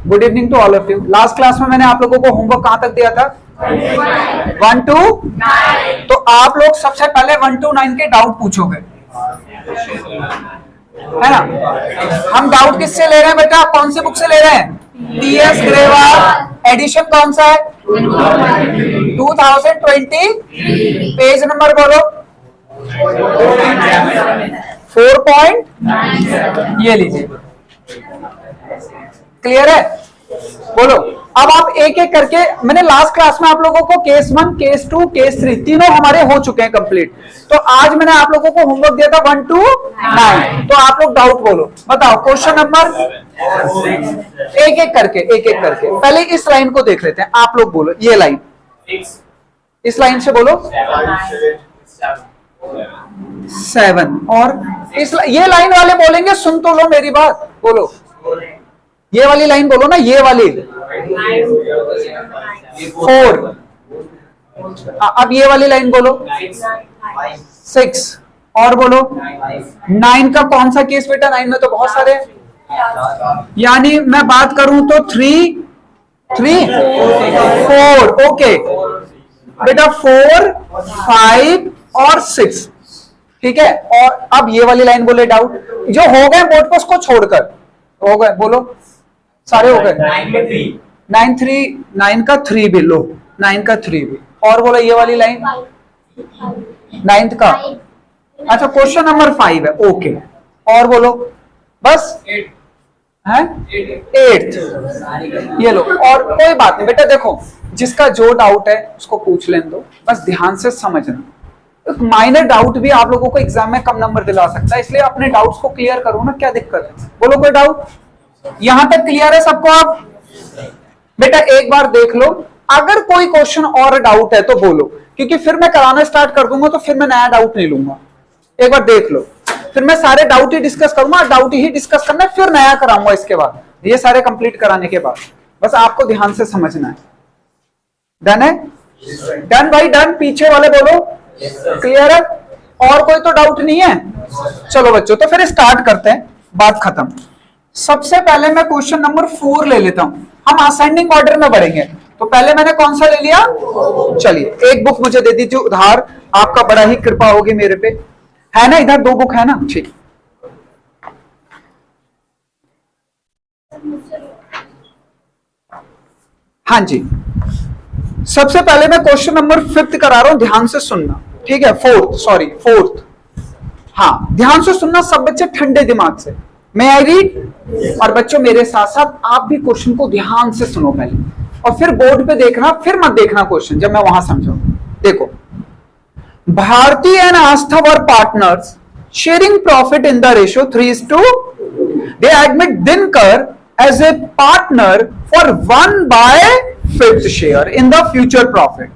Good evening to all of you. Last class में मैंने आप लोगों को होमवर्क कहां तक दिया था? 1 to 9। तो आप लोग सबसे पहले 1 to 9 के डाउट पूछोगे, है ना? हम डाउट किससे ले रहे हैं बेटा? कौन सी बुक से ले रहे हैं? टीएस ग्रेवाल। एडिशन कौन सा है? 2020। पेज नंबर बोलो। 4. ये लीजिए, क्लियर है? बोलो। अब आप एक एक करके, मैंने लास्ट क्लास में आप लोगों को केस 1, केस 2, केस 3 तीनों हमारे हो चुके हैं कंप्लीट। तो आज मैंने आप लोगों को होमवर्क दिया था 1 to 9। तो आप लोग डाउट बोलो, बताओ क्वेश्चन नंबर। एक एक करके पहले इस लाइन को देख लेते हैं। आप लोग बोलो ये लाइन, इस लाइन से बोलो 7। और ये लाइन वाले बोलेंगे, सुन तो लो मेरी बात, बोलो ये वाली लाइन बोलो ना, ये वाली 4। अब ये वाली लाइन बोलो 6। और बोलो 9 का कौन सा केस बेटा? 9 में तो बहुत सारे हैं, यानी मैं बात करूं तो 3, 4। ओके बेटा, 4, 5 और 6, ठीक है। और अब ये वाली लाइन बोले डाउट जो हो गए बोर्ड पर, उसको छोड़कर हो गए, बोलो सारे हो गए। 9 का 3 भी लो, 9 का 3 भी। और बोलो ये वाली लाइन 9th का, अच्छा क्वेश्चन नंबर 5 है, ओके। और बोलो बस है 8th, ये लो। और कोई बात नहीं बेटा, देखो जिसका जो डाउट है उसको पूछ लेने दो, बस ध्यान से समझना। एक माइनर डाउट भी आप लोगों को एग्जाम में कम नंबर दिला सकता है, इसलिए अपने डाउट्स को क्लियर करो ना, क्या दिक्कत है? बोलो कोई डाउट? यहां तक क्लियर है सबको? आप बेटा एक बार देख लो, अगर कोई क्वेश्चन और डाउट है तो बोलो, क्योंकि फिर मैं कराना स्टार्ट कर दूंगा तो फिर मैं नया डाउट नहीं लूंगा। एक बार देख लो, फिर मैं सारे डाउट ही डिस्कस करूंगा, डाउट ही डिस्कस करना है, फिर नया कराऊंगा इसके बाद, ये सारे कंप्लीट कराने के बाद। बस आपको ध्यान से समझना है। डन है? डन भाई डन। पीछे वाले बोलो क्लियर है? और कोई तो डाउट नहीं है? चलो बच्चों, तो फिर स्टार्ट करते हैं, बात खत्म। सबसे पहले मैं क्वेश्चन नंबर 4 ले लेता हूं, हम असेंडिंग ऑर्डर में बढ़ेंगे। तो पहले मैंने कौन सा ले लिया? चलिए एक बुक मुझे दे दीजिए उधार, आपका बड़ा ही कृपा होगी मेरे पे, है ना? इधर 2 बुक है ना, ठीक। हाँ जी, सबसे पहले मैं क्वेश्चन नंबर 5 करा रहा हूं, ध्यान से सुनना, ठीक है? 4th। हाँ ध्यान से सुनना सब बच्चे, ठंडे दिमाग से। मैं आई रीड, और बच्चों मेरे साथ साथ आप भी क्वेश्चन को ध्यान से सुनो पहले, और फिर बोर्ड पे देखना, फिर मत देखना क्वेश्चन जब मैं वहां समझाऊं। देखो, Bharti and Aastha were partners sharing profit in the ratio 3:2। They admit Dinkar as a partner for 1/5 share in the future profit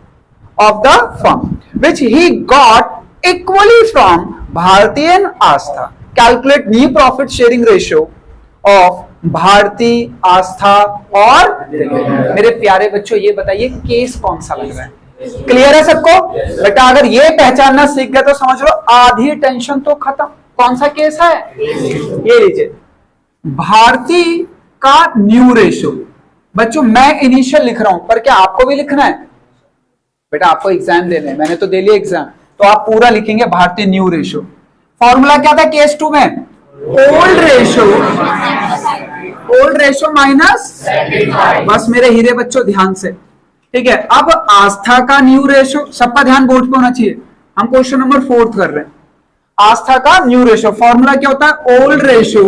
of the firm which he got equally from Bharti and Astha. Calculate new profit sharing ratio of Bharti, Astha और मेरे प्यारे बच्चों ये बताइए case कौन सा लग रहा है? क्लियर है सबको? बेटा अगर ये पहचानना सीख गए तो समझ लो आधी टेंशन तो खत्म। कौन सा केस है? ये लीजिए, भारती का न्यू रेशियो। बच्चों मैं इनिशियल लिख रहा हूं, पर क्या आपको भी लिखना है? बेटा आपको एग्जाम देने, मैंने तो दे लिया एग्जाम, तो आप पूरा लिखेंगे भारतीय न्यू रेशियो। फॉर्मूला क्या था केस 2 में? ओल्ड रेशियो माइनस, बस मेरे हीरे बच्चों ध्यान से, ठीक है? अब आस्था का न्यू रेशियो, सबका ध्यान बोर्ड पे होना चाहिए, हम क्वेश्चन नंबर 4 कर रहे हैं। आस्था का न्यू रेशियो फॉर्मूला क्या होता है? Old ratio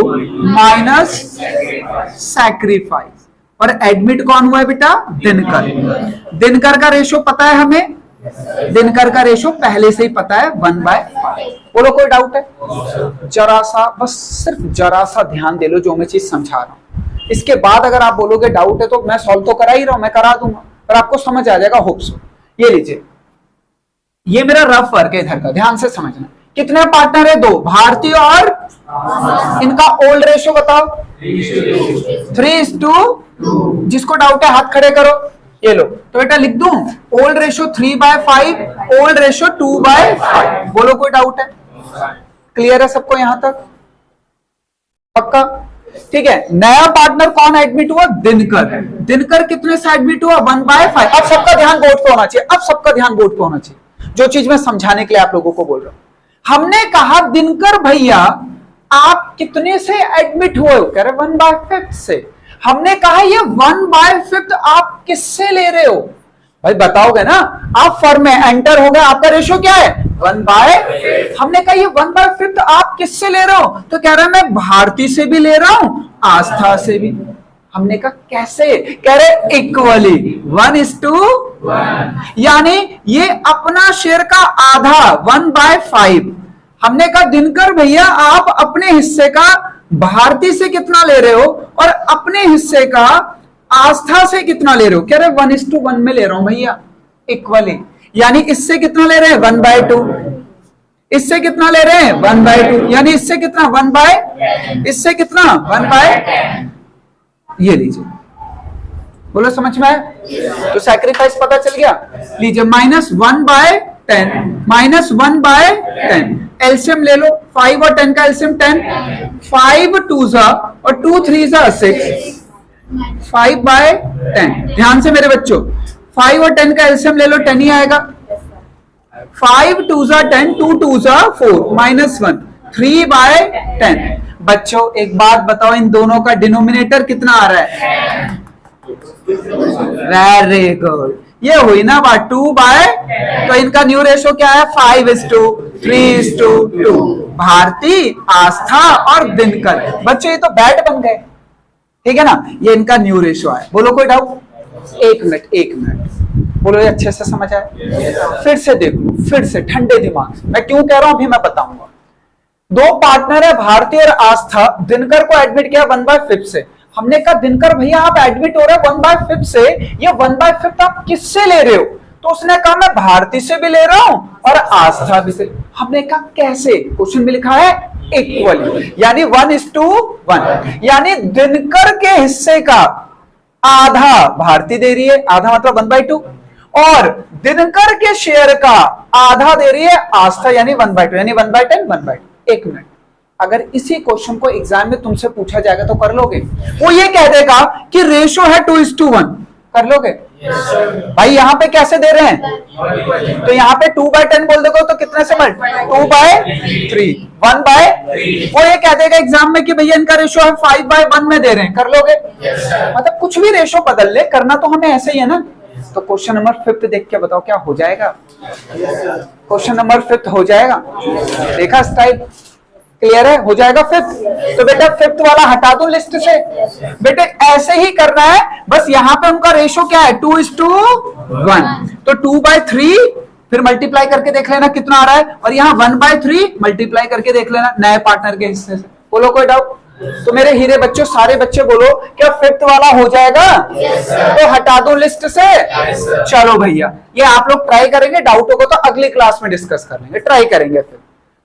minus sacrifice. और एडमिट कौन हुआ है बेटा? दिनकर। दिनकर का रेशियो पता है हमें, दिनकर का रेशियो पहले से ही पता है 1/5। बोलो कोई डाउट है? जरा सा, बस सिर्फ जरा सा ध्यान दे लो जो मैं चीज समझा रहा हूं। इसके बाद अगर आप बोलोगे डाउट है तो मैं सॉल्व तो करा ही रहा हूं, मैं करा दूंगा, पर आपको समझ आ जाएगा, होप सो। ये लीजिए, ये मेरा रफ वर्क है इधर का, ध्यान से समझना। कितने पार्टनर है? 2, भारतीय और इनका ओल्ड रेशियो बताओ। 3:2। जिसको डाउट है हाथ खड़े करो। ये लो, तो बेटा लिख दूं ओल्ड रेशियो 3/5, ओल्ड रेशियो 2/5। बोलो कोई डाउट है? क्लियर है सबको यहां तक? पक्का? ठीक है, नया पार्टनर कौन एडमिट हुआ? दिनकर। दिनकर कितने से एडमिट हुआ? 1/5। अब सबका ध्यान बोर्ड पे होना चाहिए, अब सबका ध्यान बोर्ड पे होना चाहिए, जो चीज मैं समझाने के लिए आप लोगों को बोल रहा हूं। हमने कहा दिनकर भैया आप कितने से एडमिट हुए हो? कह रहे 1/5 से। हमने कहा ये 1/5 आप किससे ले रहे हो? भाई बताओगे ना, आप फर्म में एंटर हो गए, आपका रेशो क्या है? 1/5। हमने कहा ये 1/5 आप किससे ले रहे हो? तो कह रहा है मैं भारती से भी ले रहा हूं, आस्था से भी। हमने कहा कैसे? कह रहे इक्वली 1:1, यानी ये अपना शेयर का आधा 1/5। हमने कहा दिनकर भैया आप अपने हिस्से का भारती से कितना ले रहे हो और अपने हिस्से का आस्था से कितना ले रहे हो? कह रहे 1:1 में ले रहा हूं भैया, इक्वली। यानी इससे कितना ले रहे हैं? 1/2। इससे कितना ले रहे हैं? 1/2। यानी इससे कितना? 1/, इससे कितना? 1/, ये लीजिए। बोलो समझ में आया? तो सैक्रिफाइस पता चल गया। लीजिए -1/10, -1/10। एलसीएम ले लो, 5 और 10 का एलसीएम 10, 5 2s और 2 3s 6, 5/10। ध्यान से मेरे बच्चों, 5 और 10 का एलसीएम ले लो, 10 ही आएगा। 5 2s 10, 2 2s 4, -1, 3/10। बच्चों एक बात बताओ, इन दोनों का डिनोमिनेटर कितना आ रहा है? वेरी गुड, ये हुई ना बात 2/, तो इनका न्यू रेशो क्या है? 5:3:2। भारती, आस्था और दिनकर। बच्चों ये तो बैट बन गए, ठीक है ना? ये इनका न्यू रेशो है। बोलो कोई डाउट? एक मिनट बोलो, ये अच्छे से समझ आया? फिर से देखो, फिर से ठंडे दिमाग से। मैं क्यों कह रहा हूं अभी मैं बताऊंगा। दो पार्टनर है, भारती और आस्था। दिनकर को एडमिट किया 1/5 से। हमने कहा दिनकर भैया आप एडमिट हो रहे हो 1/5 से, ये 1/5 आप किससे ले रहे हो? तो उसने कहा मैं भारती से भी ले रहा हूं और आस्था भी से। हमने कहा कैसे? क्वेश्चन में लिखा है इक्वली, यानी 1:1। यानी दिनकर के हिस्से का आधा भारती दे रही है, आधा मतलब 1/2, और दिनकर के शेयर का आधा दे रही है आस्था, यानी 1/2, यानी 1/10, 1/2। एक मिनट, अगर इसी क्वेश्चन को एग्जाम में तुमसे पूछा जाएगा तो कर लोगे? वो ये कह देगा कि रेशो है 2:1, कर लोगे? भाई यहां पे कैसे दे रहे हैं? तो यहां पे 2/10 बोल देखो तो कितने से मल्ट? 2/3, 1/, वो ये कह देगा एग्जाम में कि भैया इनका रेशो है 5/1 में दे रहे हैं, कर लोगे? मतलब कुछ भी रेशो बदल ले, करना तो हमें ऐसे ही है ना। तो क्वेश्चन नंबर 5 देख के बताओ क्या हो जाएगा? क्वेश्चन नंबर 5 हो जाएगा। देखा स्टाइल? क्लियर है? हो जाएगा 5th। तो बेटा 5th वाला हटा दो लिस्ट से। बेटे ऐसे ही करना है, बस यहां पे उनका रेशो क्या है? 2:1। तो 2/3 फिर मल्टीप्लाई करके देख लेना कितना आ रहा है, और यहाँ 1/3 मल्टीप्लाई करके देख लेना नए पार्टनर के हिस्से से। बोलो कोई डाउट? तो मेरे हीरे बच्चों, सारे बच्चे बोलो क्या 5th वाला हो जाएगा? तो हटा दो लिस्ट से। चलो भैया, ये आप लोग ट्राई करेंगे, डाउट होगा तो अगली क्लास में डिस्कस कर लेंगे, ट्राई करेंगे फिर।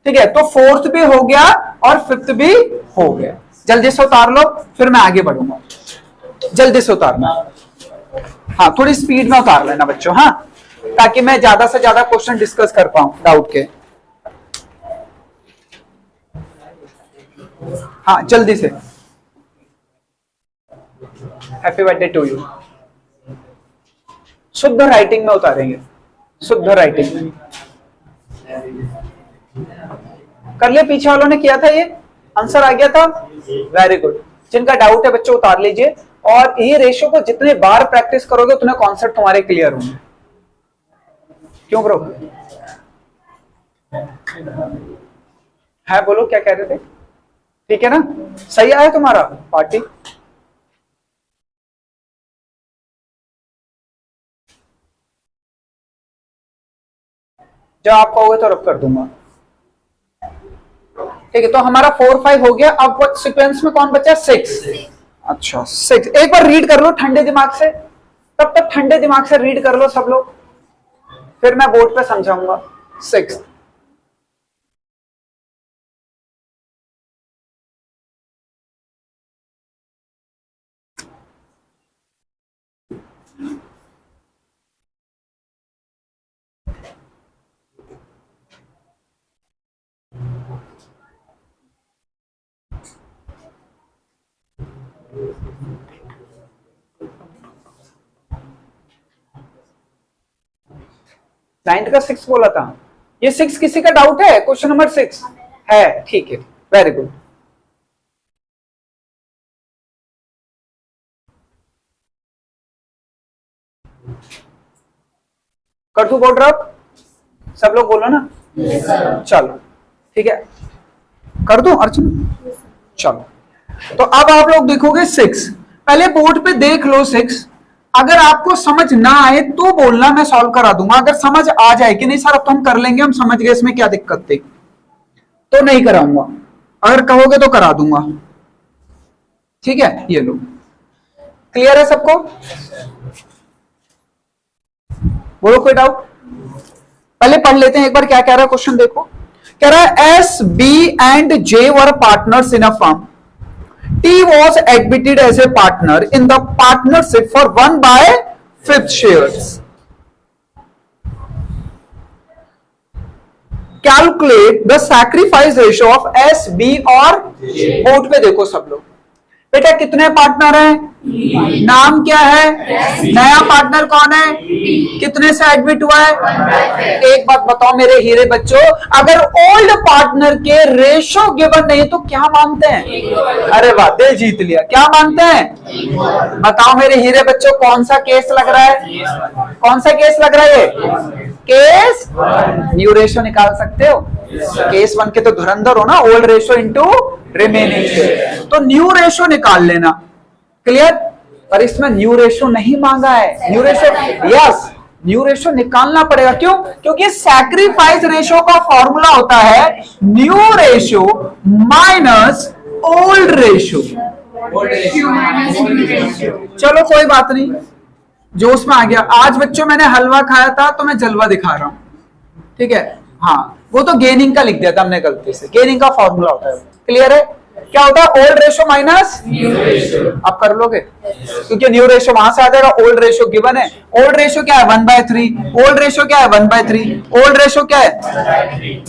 ठीक है, तो 4th भी हो गया और 5th भी हो गया। जल्दी से उतार लो, फिर मैं आगे बढ़ूंगा। जल्दी से उतारना, हाँ थोड़ी स्पीड में उतार लेना बच्चों, हाँ, ताकि मैं ज्यादा से ज्यादा क्वेश्चन डिस्कस कर पाऊं डाउट के। हाँ जल्दी से। Happy birthday to you. शुद्ध राइटिंग में उतारेंगे, शुद्ध राइटिंग में। कर लिया? पीछे वालों ने किया था, ये आंसर आ गया था। Very good. जिनका डाउट है बच्चों उतार लीजिए, और ये रेशो को जितने बार प्रैक्टिस करोगे उतने कॉन्सेप्ट तुम्हारे क्लियर होंगे। क्यों ब्रो? है, बोलो क्या कह रहे थे? ठीक है ना? सही आया तुम्हारा पार्टी? जब आप कहोगे तो रब कर दूंगा। ठीक है, तो हमारा 4 5 हो गया। अब सीक्वेंस में कौन बचा? 6। अच्छा 6, एक बार रीड कर लो ठंडे दिमाग से। तब तक ठंडे दिमाग से रीड कर लो सब लोग, फिर मैं बोर्ड पे समझाऊंगा। 6, क्लाइंट का 6 बोला था। ये 6 किसी का डाउट है? क्वेश्चन नंबर 6 है, ठीक है, वेरी गुड। कर दू बोल रहा, सब लोग बोलो ना। चलो ठीक है, कर दो अर्जुन। चलो तो अब आप लोग देखोगे 6, पहले बोर्ड पे देख लो 6। अगर आपको समझ ना आए तो बोलना, मैं सॉल्व करा दूंगा। अगर समझ आ जाए कि नहीं सर अब तो हम कर लेंगे, हम समझ गए इसमें क्या दिक्कत थी, तो नहीं कराऊंगा। अगर कहोगे तो करा दूंगा, ठीक है। ये लो, क्लियर है सबको? बोलो कोई डाउट? पहले पढ़ लेते हैं एक बार क्या कह रहा है क्वेश्चन, देखो। कह रहा है S, B and J were partners in a firm. T was admitted as a partner in the partnership for 1/5 shares. Calculate the sacrifice ratio of S, B और बोर्ड पे देखो सब लोग। बेटा कितने पार्टनर हैं? नाम क्या है? नया पार्टनर कौन है? कितने से एडमिट हुआ है? एक बात बताओ मेरे हीरे बच्चों, अगर ओल्ड पार्टनर के रेशो गिवन नहीं तो क्या मानते हैं? अरे वाह, दिल जीत लिया। क्या मानते हैं? बताओ मेरे हीरे बच्चों, कौन सा केस लग रहा है? कौन सा केस लग रहा है? ये केस न्यू रेशो निकाल सकते हो? केस 1 के तो धुरंधर हो ना, ओल्ड रेशो इंटू रिमेनिंग, तो न्यू रेशो निकाल लेना। क्लियर? पर इसमें न्यू रेशो नहीं मांगा है। New ratio, yes, new ratio निकालना पड़ेगा। क्यों? क्योंकि सैक्रिफाइस रेशो का फॉर्मूला होता है new ratio minus old ratio. चलो कोई बात नहीं, जोश में आ गया। आज बच्चों मैंने हलवा खाया था तो मैं जलवा दिखा रहा हूं, ठीक है। हाँ, वो तो गेनिंग का लिख दिया था हमने गलती से। गेनिंग का फॉर्मूला होता है। क्लियर है? क्या होता है? Old ratio minus new ratio. आप कर लोगे? क्योंकि न्यू रेशो वहां से आ जाएगा, ओल्ड रेशो गिवन है। ओल्ड रेशो क्या है? 1/3। ओल्ड रेशो क्या है? 1/3। ओल्ड रेशो क्या है?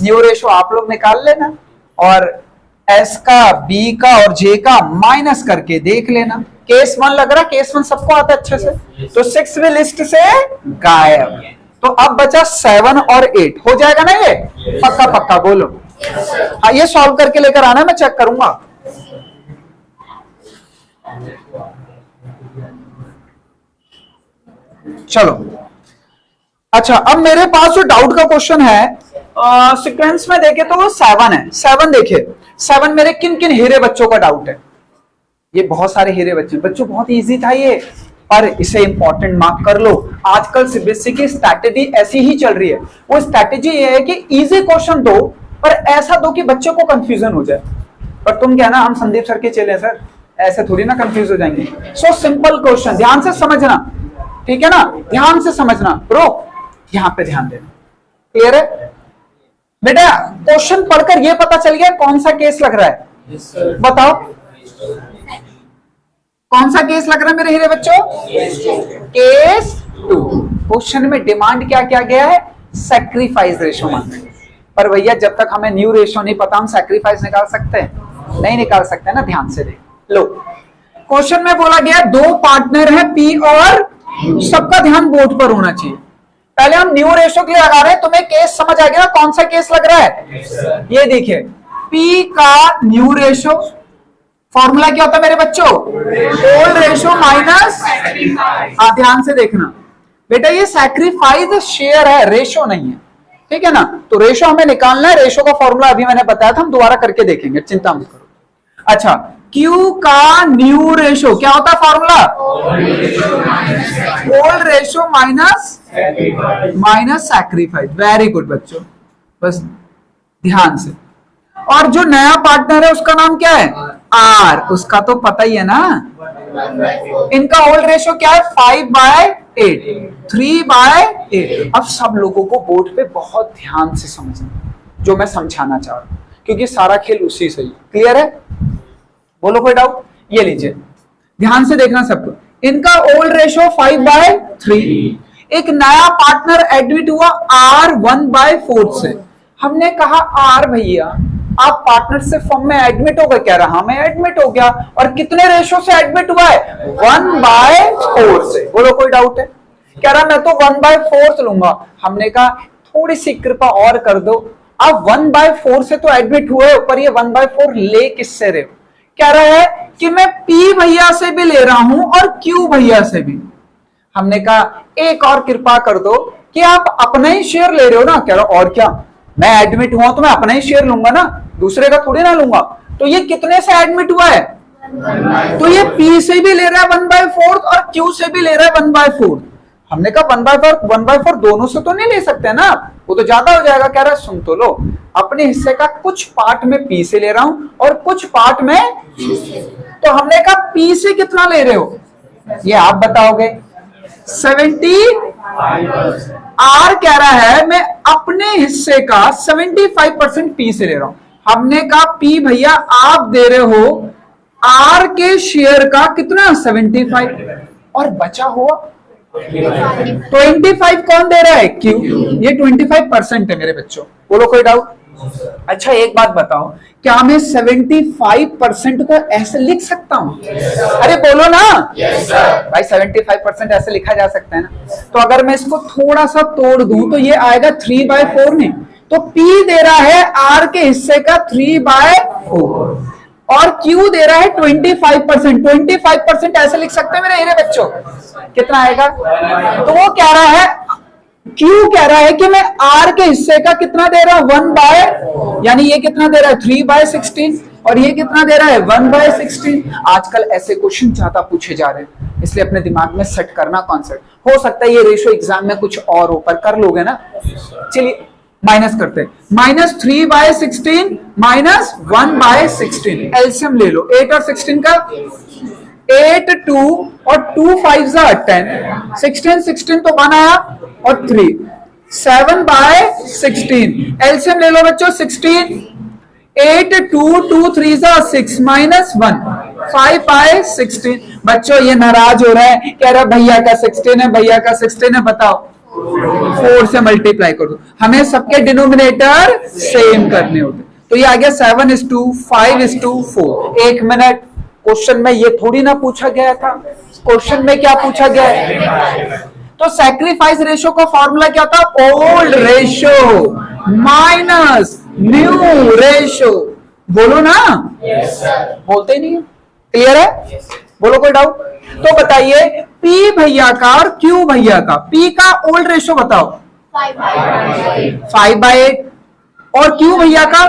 न्यू रेशो आप लोग निकाल लेना और एस का, बी का और जे का माइनस करके देख लेना। केस 1 लग रहा, केस 1 सबको आता अच्छे से, तो 6 भी लिस्ट से गायब। तो अब बचा 7 और 8, हो जाएगा ना ये? पक्का पक्का बोलो। हाँ, ये सॉल्व करके लेकर आना, मैं चेक करूंगा। चलो अच्छा, अब मेरे पास जो डाउट का क्वेश्चन है, सीक्वेंस में देखे तो वो 7 है। 7 देखे, 7 मेरे किन किन हीरे बच्चों का डाउट है? ये बहुत सारे हीरे बच्चों, बहुत इजी था ये, पर इसे इंपॉर्टेंट मार्क कर लो। आजकल सीबीएसई की स्ट्रैटेजी ऐसी ही चल रही है। वो स्ट्रैटेजी ये है कि इजी क्वेश्चन दो, पर ऐसा दो कि बच्चों को कंफ्यूजन हो जाए। पर तुम क्या ना, हम संदीप सर के चेले सर, ऐसे थोड़ी ना कंफ्यूज हो जाएंगे। सो सिंपल क्वेश्चन, ध्यान से समझना, ठीक है ना? ध्यान से समझना ब्रो, यहां पे ध्यान देना। क्लियर है बेटा? क्वेश्चन पढ़कर ये पता चल गया कौन सा केस लग रहा है? बताओ कौन सा केस लग रहा है मेरे हीरे बच्चों? केस 2। क्वेश्चन में डिमांड क्या किया गया है? सैक्रिफाइस रेशो मांगना। पर भैया जब तक हमें न्यू रेशो नहीं पता, हम सैक्रिफाइस निकाल सकते हैं? नहीं निकाल सकते ना। ध्यान से देख लो, क्वेश्चन में बोला गया 2 पार्टनर है पी और, सबका ध्यान बोर्ड पर होना चाहिए। पहले हम न्यू रेशो के लिए लगा रहे हैं, तुम्हें केस समझ आ गया कौन सा केस लग रहा है? ये देखिए, पी का न्यू रेशो फॉर्मूला क्या होता है मेरे बच्चों? ओल्ड रेशो माइनस, ध्यान से देखना बेटा, ये सैक्रिफाइस शेयर है, रेशो नहीं है, ठीक है ना? तो रेशो हमें निकालना है। रेशो का फॉर्मूला अभी मैंने बताया था, हम दोबारा करके देखेंगे, चिंता मत करो। अच्छा, Q का न्यू रेशो क्या होता है formula? Old ratio minus sacrifice. Very good बच्चों, बस ध्यान से। और जो नया पार्टनर है उसका नाम क्या है? R, उसका तो पता ही है ना। इनका ओल्ड रेशो क्या है? 5/8, 3/8। अब सब लोगों को बोर्ड पे बहुत ध्यान से समझना जो मैं समझाना चाह रहा हूं, क्योंकि सारा खेल उसी से ही। क्लियर है? बोलो कोई डाउट? ये लीजिए, ध्यान से देखना सबको। इनका ओल्ड रेशो 5/3। एक नया पार्टनर एडमिट हुआ R 1/4 से। हमने कहा R भैया आप पार्टनरशिप फर्म में एडमिट हो गए, कह रहा मैं एडमिट हो गया, और कितने रेशो से एडमिट हुआ है? 1/4 से। बोलो कोई डाउट है? कह रहा मैं तो 1/4 लूंगा। हमने कहा थोड़ी सी कृपा और कर दो, आप 1/4 से तो एडमिट हुए, पर ये 1/4 ले किससे रहे हो? कह रहा है कि मैं पी भैया से भी ले रहा हूं और क्यू भैया से भी। हमने कहा एक और कृपा कर दो कि आप अपना ही शेयर ले रहे हो ना। कह रहा और क्या, मैं एडमिट हुआ तो मैं अपना ही शेयर लूंगा ना, दूसरे का थोड़ी ना लूंगा। तो ये कितने से एडमिट हुआ है? तो ये पी से भी ले रहा है 1/4 और क्यू से भी ले रहा है 1/4। हमने कहा 1/4 दोनों से तो नहीं ले सकते ना, वो तो ज्यादा हो जाएगा। कह रहा है सुन तो लो, अपने हिस्से का कुछ पार्ट में पी से ले रहा हूं और कुछ पार्ट में। तो हमने कहा पी से कितना ले रहे हो, ये आप बताओगे। 70। आर कह रहा है मैं अपने हिस्से का 75% पी से ले रहा हूं। हमने कहा पी भैया आप दे रहे हो आर के शेयर का कितना? 75, और बचा हुआ 25 कौन दे रहा है? क्यू। ये 25% है मेरे बच्चों। बोलो कोई डाउट? अच्छा एक बात बताओ, क्या मैं 75% को ऐसे लिख सकता हूं? अरे बोलो ना। भाई 75% ऐसे लिखा जा सकता है ना। तो अगर मैं इसको थोड़ा सा तोड़ दूं तो ये आएगा 3/4 नहीं। तो P दे रहा है R के हिस्से का 3/4 और Q दे रहा है 25%। 25% ऐसे लिख सकते हैं मेरे बच्चों। कितना आएगा? तो वो कह रहा है, Q कह रहा है कि मैं R के हिस्से का कितना दे रहा हूं? 1/, यानी ये कितना दे रहा है? 3/16, और ये कितना दे रहा है? 1/16। आजकल ऐसे क्वेश्चन ज्यादा पूछे जा रहे हैं, इसलिए अपने दिमाग में सेट करना कॉन्सेप्ट। हो सकता है ये रेशो एग्जाम में कुछ और हो, पर कर लोगे ना। चलिए माइनस करते हैं। -3/16 -1/16, एलसीएम ले लो। 8 और 16 का 8, 2 और 2 5 10, 16 तो 1 आया और 3, 7/16, एलसीएम ले लो बच्चों। 16, 8, 2, 2 3 6 -1, 5/16। बच्चों ये नाराज हो रहा है, कह रहा भैया का 16 है, भैया का 16 है, बताओ 4 से मल्टीप्लाई कर दो। हमें सबके डिनोमिनेटर सेम करने होते। तो ये आ गया 7:5:4। 1 मिनट, क्वेश्चन में ये थोड़ी ना पूछा गया था। क्वेश्चन में क्या पूछा गया है? तो सैक्रिफाइस रेशो का फॉर्मूला क्या था? Old ratio minus new ratio. बोलो ना। बोलते ही नहीं है। क्लियर है? बोलो कोई डाउट? तो बताइए पी भैया का और क्यू भैया का, पी का ओल्ड रेशो बताओ। 5/8 और क्यू भैया का,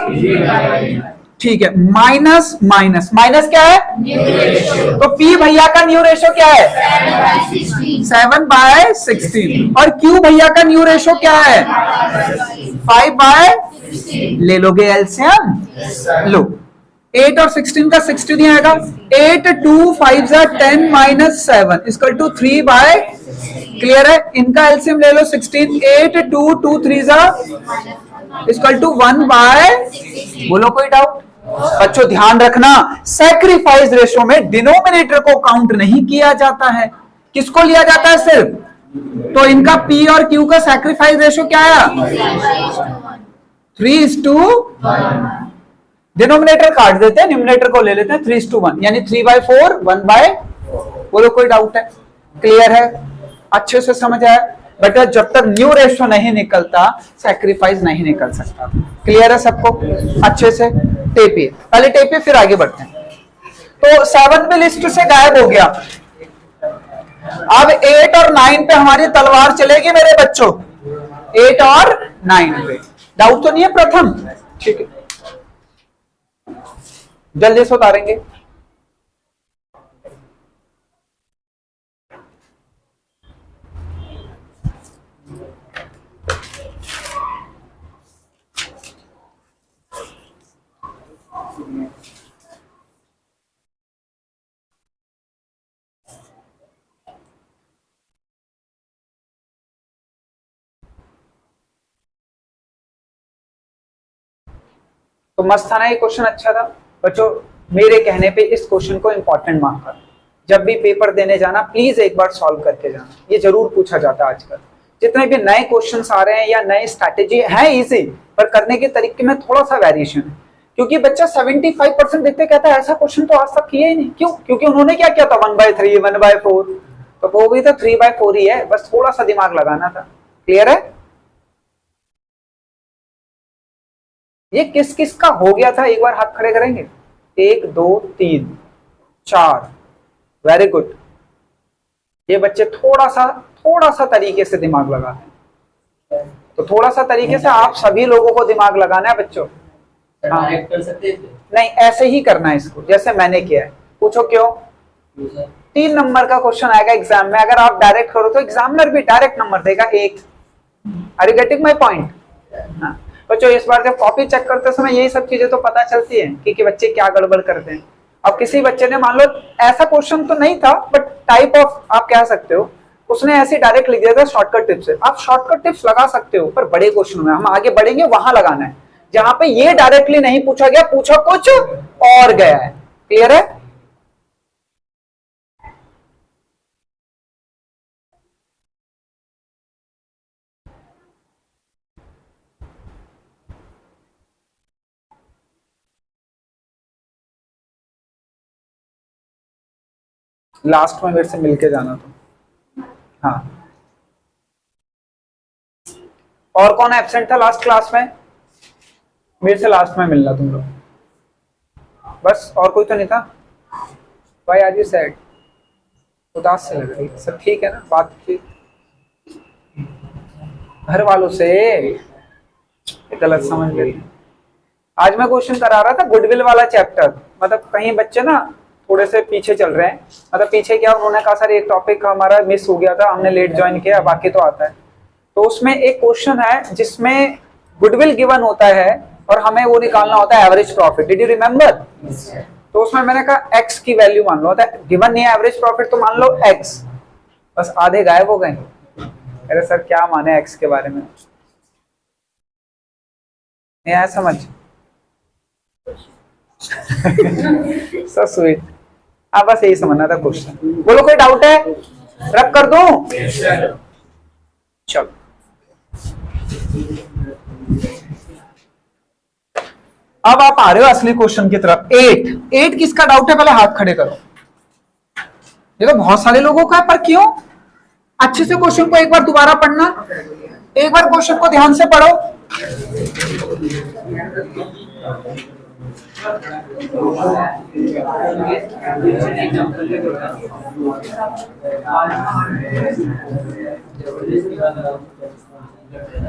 ठीक है, माइनस क्या है? तो पी भैया का न्यू रेशो क्या है? 7/16 और क्यू भैया का न्यू रेशो क्या है? 5/, ले लोगे एलसीएम? लो 8 और 16 का 16 आएगा। 8, 2 5 10 -7 इक्वल टू 3/, क्लियर है? इनका एलसीएम ले लो 16, 8, 2 2 3 इक्वल टू 1/। बोलो कोई डाउट? बच्चों ध्यान रखना, सैक्रिफाइस रेशो में डिनोमिनेटर को काउंट नहीं किया जाता है। किसको लिया जाता है? सिर्फ। तो इनका पी और क्यू का सैक्रिफाइस रेशो क्या आया? 3:1। डिनोमिनेटर काट देते हैं, न्यूमिनेटर को ले लेते हैं 3:1, यानी 3/4 1/। बोलो कोई डाउट है? क्लियर है? अच्छे से समझ आया? बेटा जब तक न्यू रेशो नहीं निकलता सैक्रिफाइस नहीं निकल सकता। क्लियर है सबको? अच्छे से टेपिए, पहले टेपिए फिर आगे बढ़ते हैं। तो 7 भी लिस्ट से गायब हो गया। अब 8 और 9 पे हमारी तलवार चलेगी मेरे बच्चों। 8 और 9 पे डाउट तो नहीं है? प्रथम ठीक है, जल्दी से उतारेंगे। तो मस्त था ना ये क्वेश्चन? अच्छा था बच्चों। मेरे कहने पे इस क्वेश्चन को इंपॉर्टेंट मानकर जब भी पेपर देने जाना प्लीज एक बार सॉल्व करके जाना। ये जरूर पूछा जाता है आजकल। जितने भी नए क्वेश्चंस आ रहे हैं या नए स्ट्रैटेजी है इजी, पर करने के तरीके में थोड़ा सा वेरिएशन है। क्योंकि बच्चा 75% देखते कहता है ऐसा क्वेश्चन तो आज तक किया ही नहीं। क्यों? क्योंकि उन्होंने क्या किया था 1/3 1/4, तो वो भी तो 3/4 ही है, बस थोड़ा सा दिमाग लगाना था। क्लियर है? ये किस किस का हो गया था, एक बार हाथ खड़े करेंगे। 1 2 3 4, वेरी गुड। ये बच्चे थोड़ा सा तरीके से दिमाग लगाते हैं, तो थोड़ा सा तरीके से आप सभी लोगों को दिमाग लगाना है बच्चों। हाँ, कर सकते हैं? नहीं, ऐसे ही करना है इसको जैसे मैंने किया है। पूछो क्यों? 3 नंबर का क्वेश्चन आएगा एग्जाम में, अगर आप डायरेक्ट करो तो एग्जामिनर भी डायरेक्ट नंबर देगा 1। Are you getting my point? बच्चों इस बार जब कॉपी चेक करते समय यही सब चीजें तो पता चलती है कि बच्चे क्या गड़बड़ करते हैं। अब किसी बच्चे ने मान लो ऐसा क्वेश्चन तो नहीं था, बट टाइप ऑफ आप कह सकते हो, उसने ऐसे डायरेक्ट लिख दिया था शॉर्टकट टिप्स से। आप शॉर्टकट टिप्स लगा सकते हो, पर बड़े क्वेश्चन में हम आगे बढ़ेंगे वहां लगाना है जहां पे ये डायरेक्टली नहीं पूछा गया, पूछा कुछ और गया है। क्लियर है? लास्ट में मेरे से मिलके जाना तो। हाँ, और कौन एब्सेंट था लास्ट क्लास में? मेरे से लास्ट में मिलना तुम लोग, बस। और कोई तो नहीं था? भाई आज सैड, उदास से लग रही। सब ठीक है ना? बात ठीक घर वालों से गलत समझ गई। आज मैं क्वेश्चन करा रहा था गुडविल वाला चैप्टर, मतलब कहीं बच्चे ना थोड़े से पीछे चल रहे हैं। मतलब पीछे क्या, उन्होंने कहा सर एक टॉपिक हमारा मिस हो गया था, हमने लेट ज्वाइन किया, बाकी तो आता है। तो उसमें एक क्वेश्चन है जिसमें गुडविल गिवन होता है और हमें वो निकालना होता है average profit. Did you remember? तो उसमें मैंने कहा एक्स की वैल्यू मान लो, गिवन नहीं है एवरेज प्रॉफिट, तो मान लो एक्स। बस आधे गायब हो गए। अरे सर क्या माने एक्स के बारे में, नहीं आया समझ? So sweet. हाँ, बस यही समझना था क्वेश्चन। बोलो कोई डाउट है? रब कर दूं? चलो, अब आप आ रहे हो असली क्वेश्चन की तरफ। 8 किसका डाउट है? पहले हाथ खड़े करो। ये तो बहुत सारे लोगों का है, पर क्यों? अच्छे से क्वेश्चन को एक बार दोबारा पढ़ना, एक बार क्वेश्चन को ध्यान से पढ़ो।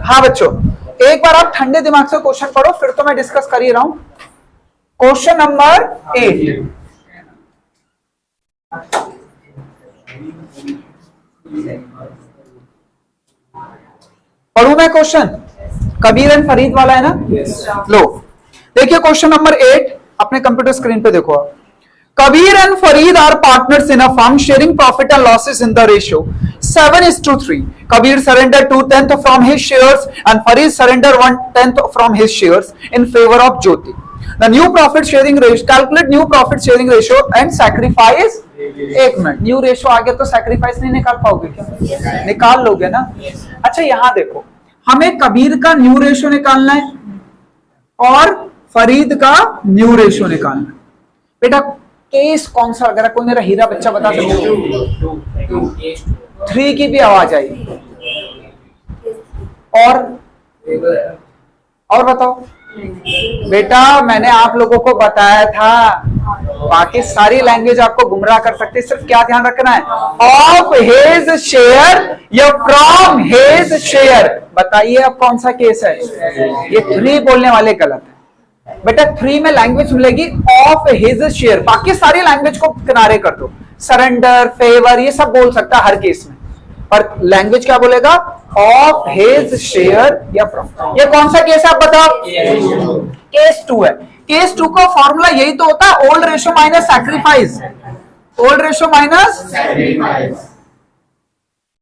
हाँ बच्चों, एक बार आप ठंडे दिमाग से क्वेश्चन पढ़ो, फिर तो मैं डिस्कस कर ही रहा हूं। क्वेश्चन नंबर 8, पढ़ू मैं क्वेश्चन? कबीर एंड फरीद वाला है ना? लो देखिए क्वेश्चन नंबर 8 अपने कंप्यूटर स्क्रीन पे देखो आप। Kabir and Fareed are partners in a firm sharing profit and losses in the ratio 7:3. Kabir surrendered 2/10 from his shares and Fareed surrendered 1/10 from his shares in favor of Jyoti. The new profit sharing ratio, calculate new profit sharing ratio and sacrifice। एक minute, new ratio आगे तो sacrifice नहीं निकाल पाओगे क्या? निकाल लोगे ना? अच्छा यहां देखो, हमें कबीर का न्यू रेशियो निकालना है और फरीद का न्यू रेशियो निकालना है। बेटा केस कौन सा? अगर कोई मेरा हीरा बच्चा बता सकते? 3 की भी आवाज आई। और बताओ बेटा, मैंने आप लोगों को बताया था बाकी सारी लैंग्वेज आपको गुमराह कर सकती है, सिर्फ क्या ध्यान रखना है? ऑफ हिज शेयर या फ्रॉम हिज शेयर। बताइए अब कौन सा केस है? ये 3 बोलने वाले गलत है बेटा। 3 में लैंग्वेज मिलेगी ऑफ हिज शेयर, बाकी सारी लैंग्वेज को किनारे कर दो। सरेंडर, फेवर, ये सब बोल सकता है हर केस में, पर लैंग्वेज क्या बोलेगा? ऑफ हिज शेयर या फ्रॉम। ये कौन सा केस है आप बताओ? केस 2 है। केस 2 का फॉर्मूला यही तो होता है, old ratio minus sacrifice. Old ratio minus,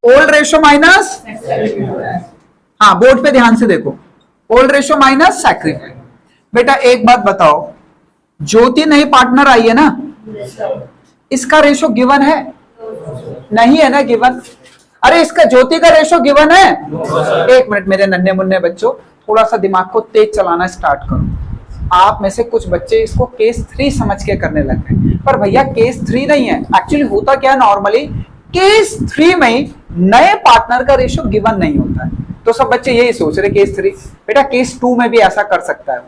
old ratio minus, हाँ बोर्ड पे ध्यान से देखो, ओल्ड रेशियो माइनस सैक्रिफाइस। बेटा एक बात बताओ, ज्योति नई पार्टनर आई है ना, इसका रेशो गिवन है? नहीं है ना गिवन। अरे इसका ज्योति का रेशो गिवन है? एक मिनट मेरे नन्हे मुन्ने बच्चों, थोड़ा सा दिमाग को तेज चलाना स्टार्ट करो। आप में से कुछ बच्चे इसको केस 3 समझ के करने लग गए, पर भैया केस 3 नहीं है। एक्चुअली होता क्या है, नॉर्मली केस 3 में नए पार्टनर का रेशियो गिवन नहीं होता है, तो सब बच्चे यही सोच रहे केस 3, बेटा केस 2 में भी ऐसा कर सकता है।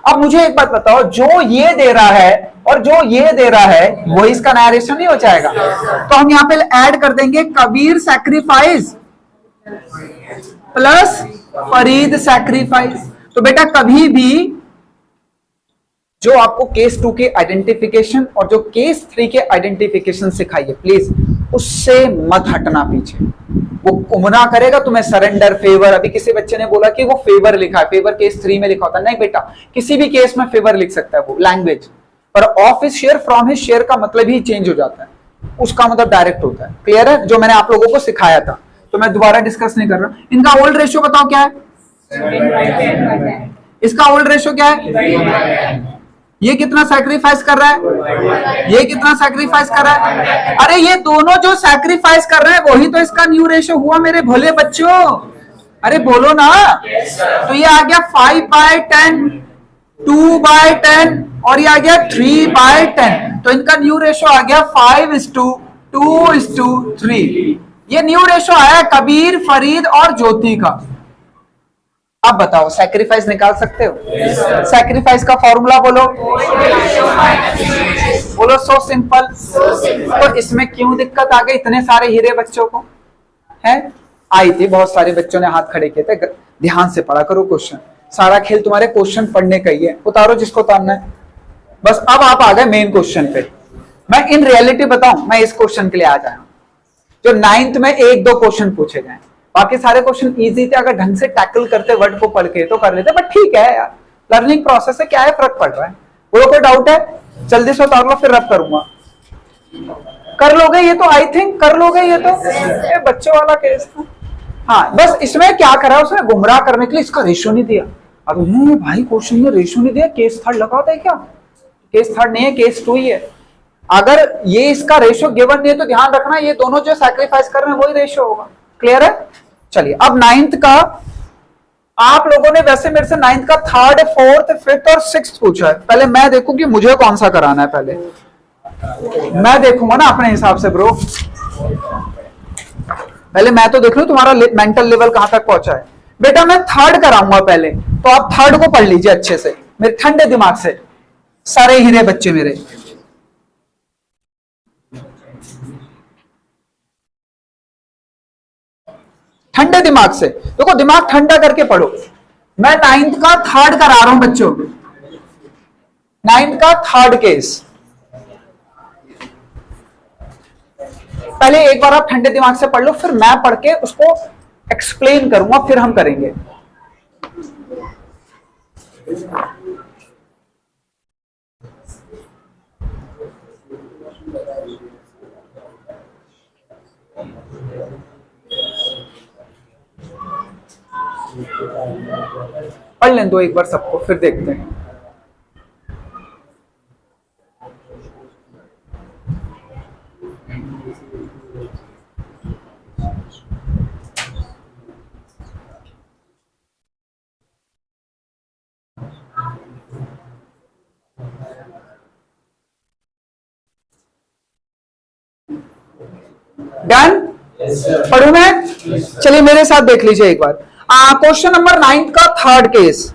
अब मुझे एक बात बताओ, जो ये दे रहा है और जो ये दे रहा है वो इसका नया रेशियो नहीं हो जाएगा? तो हम यहाँ पे ऐड कर देंगे Kabir sacrifice plus Farid sacrifice. तो बेटा कभी भी जो आपको केस 2 के आइडेंटिफिकेशन और जो केस 3 के आइडेंटिफिकेशन सिखाइए प्लीज उससे मत हटना पीछे। वो गुमराह करेगा तुम्हें, सरेंडर, फेवर। अभी किसी बच्चे ने बोला कि वो फेवर लिखा है, फेवर केस 3 में लिखा होता है। नहीं बेटा, किसी भी केस में फेवर लिख सकता है वो, लैंग्वेज। पर of his share, from his share का मतलब ही चेंज हो जाता है, उसका मतलब डायरेक्ट होता है। क्लियर है? जो मैंने आप लोगों को सिखाया था, तो मैं दोबारा डिस्कस नहीं कर रहा। इनका ओल्ड रेशियो बताओ क्या है? इसका ओल्ड रेशियो क्या है? ये कितना सैक्रिफाइस कर रहा है, ये कितना सैक्रिफाइस कर रहा है? अरे ये दोनों जो सैक्रिफाइस कर रहे हैं वही तो इसका न्यू रेशियो हुआ मेरे भोले बच्चों। अरे बोलो ना। तो ये आ गया 5/10, 2/10 और ये आ गया 3/10। तो इनका न्यू रेशियो आ गया 5:2:3। ये न्यू रेशियो आया कबीर, फरीद और ज्योति का। अब बताओ सैक्रिफाइस निकाल सकते हो? सैक्रिफाइस का फॉर्मूला बोलो, बोलो। So simple. तो इसमें क्यों दिक्कत आ गई इतने सारे हीरे बच्चों को? है आई थी, बहुत सारे बच्चों ने हाथ खड़े किए थे। ध्यान से पढ़ा करो क्वेश्चन, सारा खेल तुम्हारे क्वेश्चन पढ़ने का ही है। उतारो जिसको उतारना है बस। अब आप आ गए मेन क्वेश्चन पे। मैं इन रियलिटी बताऊं, मैं इस क्वेश्चन के लिए आ जाऊं जो 9th में 1-2 क्वेश्चन पूछे गए। बाकी सारे क्वेश्चन इजी थे, अगर ढंग से टैकल करते वर्ड को पढ़ के तो कर लेते। बट ठीक है यार, लर्निंग प्रोसेस है, क्या है, फर्क पड़ रहा है। वो कोई डाउट है? जल्दी से उतार लो, फिर रब करूंगा। कर लोगे ये तो? आई थिंक कर लोगे ये तो। ये बच्चों वाला केस था। हाँ, बस इसमें क्या करा उसने, गुमराह करने के लिए इसका रेशियो नहीं दिया। अब भाई क्वेश्चन में रेशियो नहीं दिया, केस 3 लगा होता है क्या? केस 3 नहीं है, केस 2 ही है। अगर ये इसका रेशियो गिवन नहीं है तो ध्यान रखना ये दोनों जो सैक्रिफाइस कर रहे हैं वही रेशियो होगा। क्लियर है? चलिए अब 9th का, आप लोगों ने वैसे मेरे से 9th का 3rd, 4th, 5th और 6th पूछा है। पहले मैं देखूं कि मुझे कौन सा कराना है, पहले मैं देखूंगा ना अपने हिसाब से ब्रो। पहले मैं तो देख लूं तुम्हारा मेंटल लेवल कहां तक पहुंचा है। बेटा मैं 3rd कराऊंगा पहले, तो आप 3rd को पढ़ लीजिए अच्छे से, मेरे ठंडे दिमाग से, सारे हीरे बच्चे मेरे। ठंडे दिमाग से देखो, दिमाग ठंडा करके पढ़ो। मैं 9th का 3rd करा रहा हूं बच्चों, 9th का 3rd केस। पहले एक बार आप ठंडे दिमाग से पढ़ लो, फिर मैं पढ़ के उसको एक्सप्लेन करूंगा, फिर हम करेंगे। पढ़ लें दो एक बार सबको, फिर देखते हैं। डन? पढ़ू मैं? चलिए मेरे साथ देख लीजिए एक बार। क्वेश्चन नंबर 9 का 3rd case.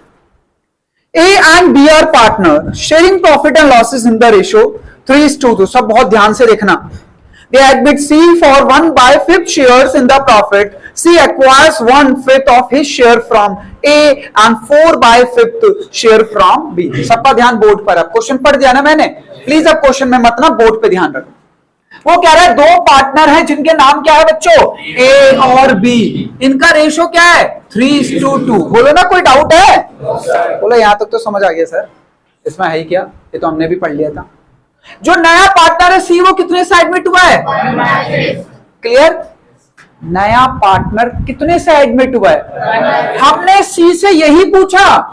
A and B are partner sharing profit and losses in the ratio 3:2। सब बहुत ध्यान से देखना। They admit C for 1/5 shares in the profit. C acquires 1/5 of his share from A and 4/5 share from B। सबका ध्यान board पर है। Question पढ़ दिया ना मैंने, प्लीज अब क्वेश्चन में मत ना, बोर्ड पे ध्यान रखो। वो कह रहा है दो पार्टनर हैं जिनके नाम क्या है बच्चों? ए और बी। इनका रेशियो क्या है? 3:2। बोलो ना, कोई डाउट है? बोलो यहां तक तो समझ आ गया सर, इसमें है ही क्या, ये तो हमने भी पढ़ लिया था। जो नया पार्टनर है सी, वो कितने से एडमिट हुआ है? क्लियर? नया पार्टनर कितने से एडमिट हुआ है? हमने सी से यही पूछा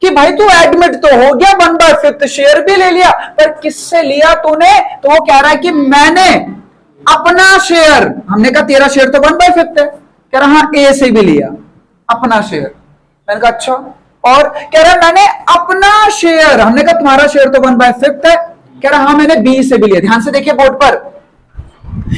कि भाई तू एडमिट तो हो गया, 1/5 शेयर भी ले लिया, पर किससे लिया तूने? तो वो कह रहा है कि मैंने अपना शेयर, हमने कहा तेरा शेयर तो 1/5 है, कह रहा हाँ ए से भी लिया अपना शेयर। मैंने कहा अच्छा, और कह रहा है मैंने अपना शेयर, हमने कहा तुम्हारा शेयर तो 1/5 है, कह रहा हाँ मैंने बी से भी लिया। ध्यान से देखिए बोर्ड पर,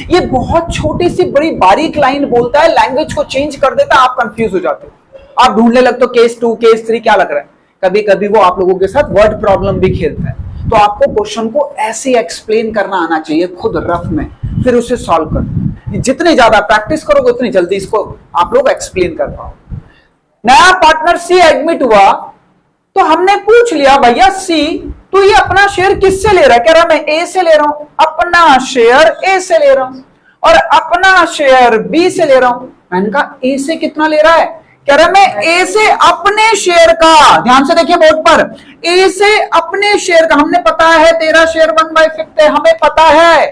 ये बहुत छोटी सी बड़ी बारीक लाइन बोलता है, लैंग्वेज को चेंज कर देता है, आप कंफ्यूज हो जाते हो, आप ढूंढने लगते हो केस 2 केस 3 क्या लग रहा है। कभी कभी वो आप लोगों के साथ वर्ड प्रॉब्लम भी खेलता है, तो आपको क्वेश्चन को ऐसे एक्सप्लेन करना आना चाहिए खुद रफ में, फिर उसे सॉल्व कर। जितनी ज्यादा प्रैक्टिस करोगे उतनी जल्दी इसको आप लोग एक्सप्लेन कर पाओ। नया पार्टनर सी एडमिट हुआ, तो हमने पूछ लिया भैया सी तो ये अपना शेयर किससे ले रहा है, कह रहा मैं ए से ले रहा हूं, अपना शेयर ए से ले रहा हूं और अपना शेयर बी से ले रहा हूं। मैंने कहा ए से कितना ले रहा है, कह रहा मैं ए से अपने शेयर का, ध्यान से देखिए बोर्ड पर, ए से अपने शेयर का, हमने पता है तेरा शेयर 1/5 है, हमें पता है,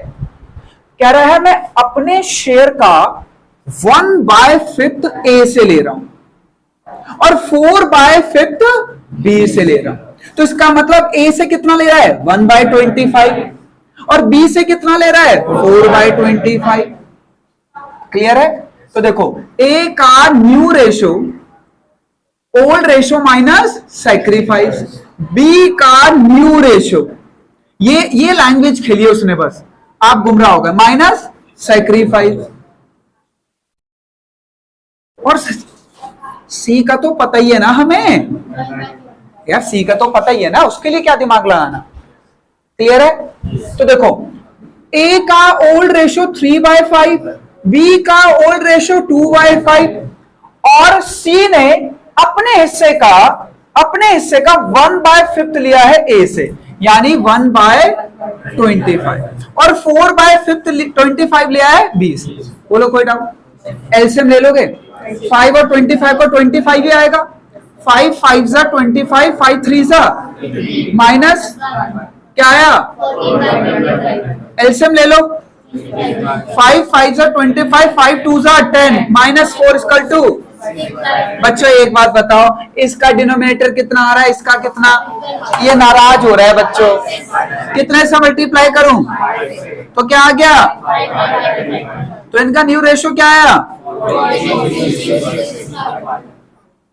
कह रहा है मैं अपने शेयर का 1/5 ए से ले रहा हूं और 4/5 बी से ले रहा हूं। तो इसका मतलब ए से कितना ले रहा है 1/25 और बी से कितना ले रहा है 4/25। क्लियर है? तो देखो ए का new ratio old ratio minus sacrifice, B का न्यू रेशो, ये लैंग्वेज खेलिए उसने, बस आप गुमराह हो गए, माइनस सैक्रिफाइस। और सी का तो पता ही है ना हमें यार, सी का तो पता ही है ना, उसके लिए क्या दिमाग लगाना। क्लियर है? तो देखो ए का ओल्ड रेशो 3/5, बी का ओल्ड रेशो 2/5 और सी ने अपने हिस्से का 1/5 लिया है ए से, यानी 1/25 और 4/25 लिया है बी से। बोलो कोई डाउट? एलसीएम ले लोगे, 5 और 25 को 25 ही आएगा, 5 5 जा 25, 5 3 जा माइनस क्या आया, एलसीएम ले लो, 5 5 जा 25, 5 2 जा 10 माइनस 4 इक्वल टू। बच्चों एक बात बताओ, इसका डिनोमिनेटर कितना आ रहा है, इसका कितना, ये नाराज हो रहा है बच्चों, कितने से मल्टीप्लाई करूं, तो क्या आ गया, तो इनका न्यू रेशो क्या आया।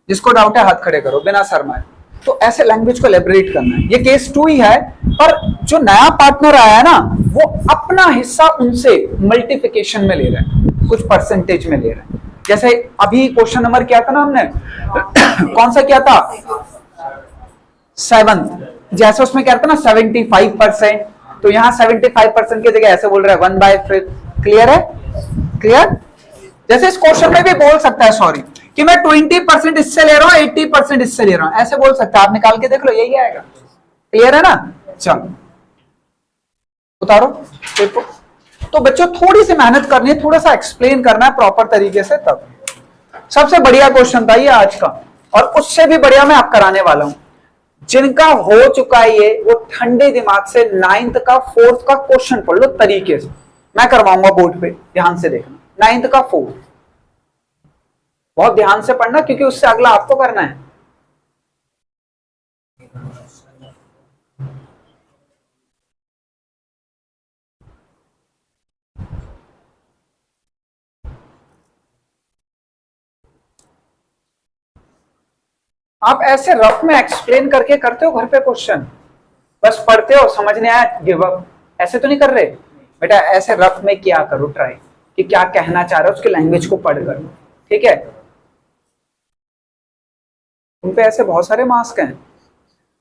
जिसको डाउट है हाथ खड़े करो बिना शर्माए। तो ऐसे लैंग्वेज को एलेबरेट करना है। ये केस 2 ही है, पर जो नया पार्टनर आया है ना, वो अपना हिस्सा उनसे मल्टीप्लिकेशन में ले रहा है, कुछ परसेंटेज में ले रहा है। जैसे अभी क्वेश्चन नंबर क्या था ना हमने कौन सा किया था, 7, जैसे उसमें क्या था ना 75%, तो यहाँ 75% की जगह ऐसे बोल रहा है 1/5। क्लियर है? क्लियर? जैसे इस क्वेश्चन में भी बोल सकता है सॉरी कि मैं 20% इससे ले रहा हूं, 80% इससे ले रहा हूं, ऐसे बोल सकता है, आप निकाल के देख लो, यही आएगा। क्लियर है ना? चलो उतारो पेपर। तो बच्चों थोड़ी सी मेहनत करनी है, थोड़ा सा एक्सप्लेन करना है प्रॉपर तरीके से, तब सबसे बढ़िया क्वेश्चन था ये आज का, और उससे भी बढ़िया मैं आप कराने वाला हूं। जिनका हो चुका है ये, वो ठंडे दिमाग से 9th का 4th का क्वेश्चन पढ़ लो तरीके से, मैं करवाऊंगा बोर्ड पे, ध्यान से देखना। 9th का 4th बहुत ध्यान से पढ़ना, क्योंकि उससे अगला आपको करना है। आप ऐसे रफ में एक्सप्लेन करके करते हो घर पे क्वेश्चन, बस पढ़ते हो, समझने आया गिव अप, ऐसे तो नहीं कर रहे बेटा। ऐसे रफ में क्या करो, ट्राई कि क्या कहना चाह रहे हो, उसकी लैंग्वेज को पढ़कर, ठीक है। उन पे ऐसे बहुत सारे मास्क हैं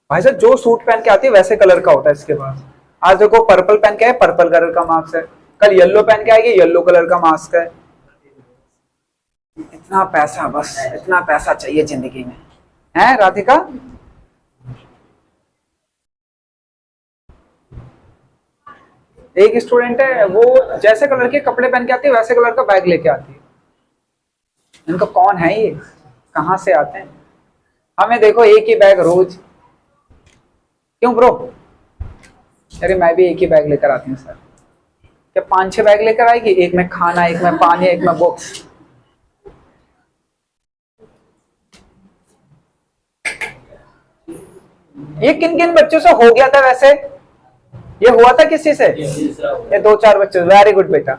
भाई साहब, जो सूट पहन के आती है वैसे कलर का होता है इसके पास। आज देखो पर्पल पहन के है, पर्पल कलर का मास्क है, कल येलो पहन के आएगी, येलो कलर का मास्क है। इतना पैसा, बस इतना पैसा चाहिए जिंदगी में, है राधिका? एक स्टूडेंट है, वो जैसे कलर के कपड़े पहन के आती है वैसे कलर का बैग लेके आती है। इनका कौन है ये, कहां से आते हैं? हमें देखो एक ही बैग रोज, क्यों ब्रो? अरे मैं भी एक ही बैग लेकर आती हूँ सर। क्या 5-6 बैग लेकर आएगी? एक में खाना, एक में पानी, एक में बुक्स। ये किन किन बच्चों से हो गया था वैसे? ये हुआ था किसी से? ये 2-4 बच्चे। वेरी गुड बेटा।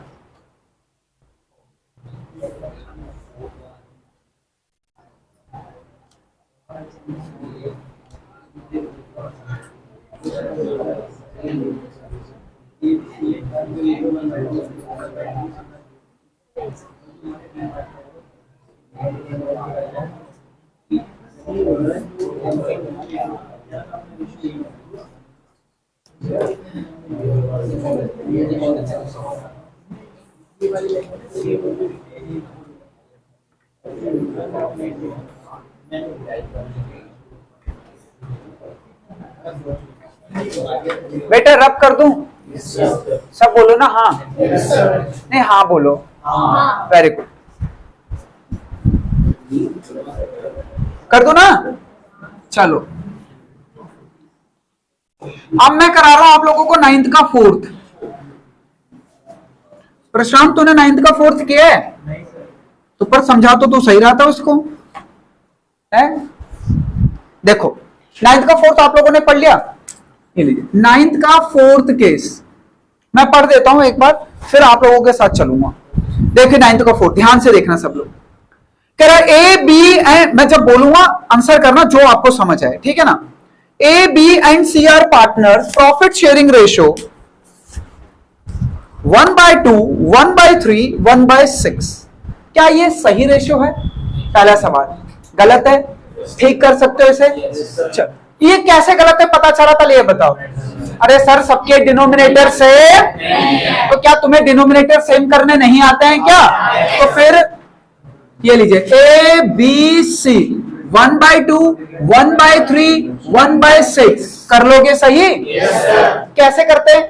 बेटा रब कर दूं? सब बोलो ना हाँ। नहीं हाँ बोलो। वेरी गुड, कर दो ना। चलो अब मैं करा रहा हूं आप लोगों को नाइन्थ का फोर्थ। प्रशांत तूने नाइन्थ का फोर्थ किया है? तो पर समझा तो तू सही रहा था उसको है? देखो नाइन्थ का फोर्थ आप लोगों ने पढ़ लिया। ये लीजिए नाइन्थ का फोर्थ केस मैं पढ़ देता हूं एक बार, फिर आप लोगों के साथ चलूंगा। देखिए नाइन्थ का फोर्थ ध्यान से देखना सब लोग। कह रहा है ए बी एंड, मैं जब बोलूंगा आंसर करना जो आपको समझ आए, ठीक है ना। A B and C are partner, profit sharing ratio 1/2, 1/3, 1/6। क्या ये सही रेशियो है? पहला सवाल। गलत है? ठीक कर सकते हो इसे? चलो ये कैसे गलत है पता चला था, ये बताओ। अरे सर सबके डिनोमिनेटर सेम, तो क्या तुम्हें डिनोमिनेटर सेम करने नहीं आते हैं क्या? तो फिर ये लीजिए ए बी सी 1/2, 1/3, 1/6 कर लोगे सही? कैसे करते हैं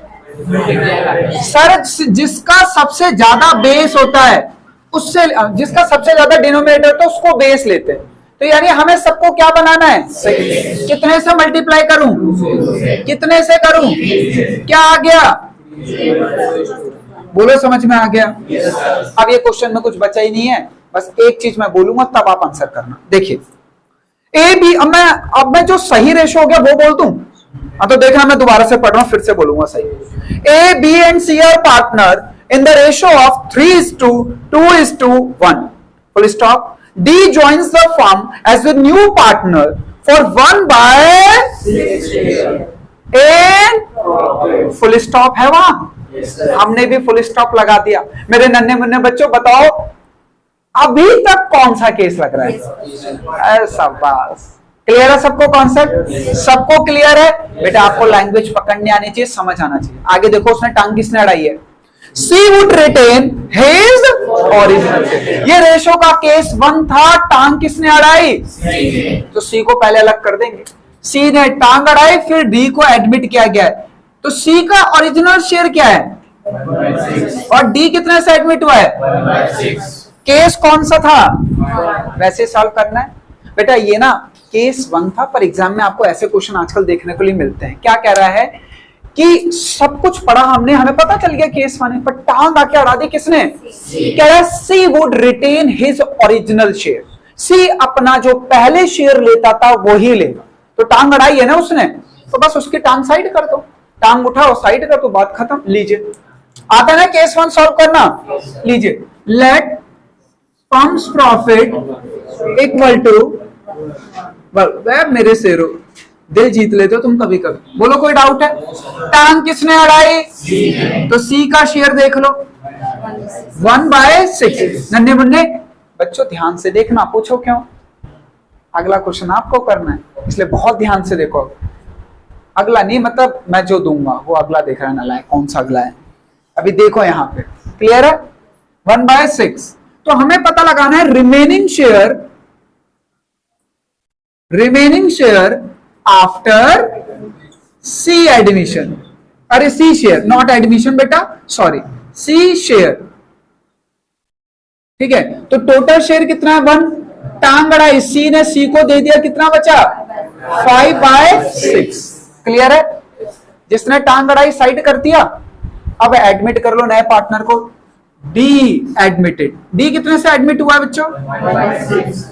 सर? जिसका सबसे ज्यादा बेस होता है उससे, जिसका सबसे ज्यादा डिनोमिनेटर तो उसको बेस लेते हैं। तो यानी हमें सबको क्या बनाना है? कितने से मल्टीप्लाई करूं? कितने से करूं? क्या आ गया? बोलो समझ में आ गया? अब ये क्वेश्चन में कुछ बचा ही नहीं है, बस एक चीज मैं बोलूंगा तब आप आंसर करना। देखिए ए बी, अब मैं जो सही रेशो हो गया वो बोल दूं? हाँ तो देखना मैं दोबारा से पढ़ रहा हूं, फिर से बोलूंगा सही। A B and C are partner in the ratio of 3:2:1. Full stop. D joins the firm as a new partner for 1/6 and full stop है वहां? हमने भी फुल स्टॉप लगा दिया। मेरे नन्हे मुन्ने बच्चों बताओ अभी तक कौन सा केस लग रहा है? शाबाश, क्लियर है सबको कॉन्सेप्ट? सबको क्लियर है? बेटा आपको लैंग्वेज पकड़ने आनी चाहिए, समझ आना चाहिए। आगे देखो उसने टांग किसने अड़ाई है? C would retain his original share। ये रेशो का केस 1 था, टांग किसने अड़ाई? तो C को पहले अलग कर देंगे। C ने टांग अड़ाई, फिर D को एडमिट किया गया है, तो C का ओरिजिनल शेयर क्या है? 1/6। और D कितने से एडमिट हुआ है? 1/6। केस कौन सा था? वैसे सॉल्व करना है बेटा। ये ना केस 1 था, पर एग्जाम में आपको ऐसे क्वेश्चन आजकल देखने को लिए मिलते हैं। क्या कह रहा है कि सब कुछ पढ़ा हमने, हमें पता चल गया केस 1 है, पर टांग आके अड़ा दी किसने? कह रहा है she would retain his original share. She अपना जो पहले शेयर लेता था वही लेगा। तो टांग अड़ाई है ना उसने, तो बस उसकी टांग साइड कर दो, टांग उठाओ साइड कर दो, बात खत्म। लीजिए आता है ना केस 1 सॉल्व करना? लीजिए let firm's profit equal to, मेरे शेरों दिल जीत लेते हो तुम कभी कभी। बोलो कोई डाउट है? टांग किसने अड़ाई? तो सी का शेयर देख लो 1/6। नन्हे मुन्ने बच्चों ध्यान से देखना, पूछो क्यों? अगला क्वेश्चन आपको करना है, इसलिए बहुत ध्यान से देखो। अगला नहीं मतलब मैं जो दूंगा वो अगला देख रहा है ना, लाए कौन सा अगला है अभी देखो यहाँ पे। क्लियर है? 1/6। तो हमें पता लगाना है रिमेनिंग शेयर आफ्टर सी एडमिशन। अरे सी शेयर नॉट एडमिशन बेटा, सॉरी सी शेयर। ठीक है, तो टोटल शेयर कितना है? 1। टांग अड़ाई, सी ने सी को दे दिया, कितना बचा? 5/6। क्लियर है? जिसने टांग अड़ाई साइड कर दिया। अब एडमिट कर लो नए पार्टनर को। D admitted. डी कितने से एडमिट हुआ है बच्चों? 1/6।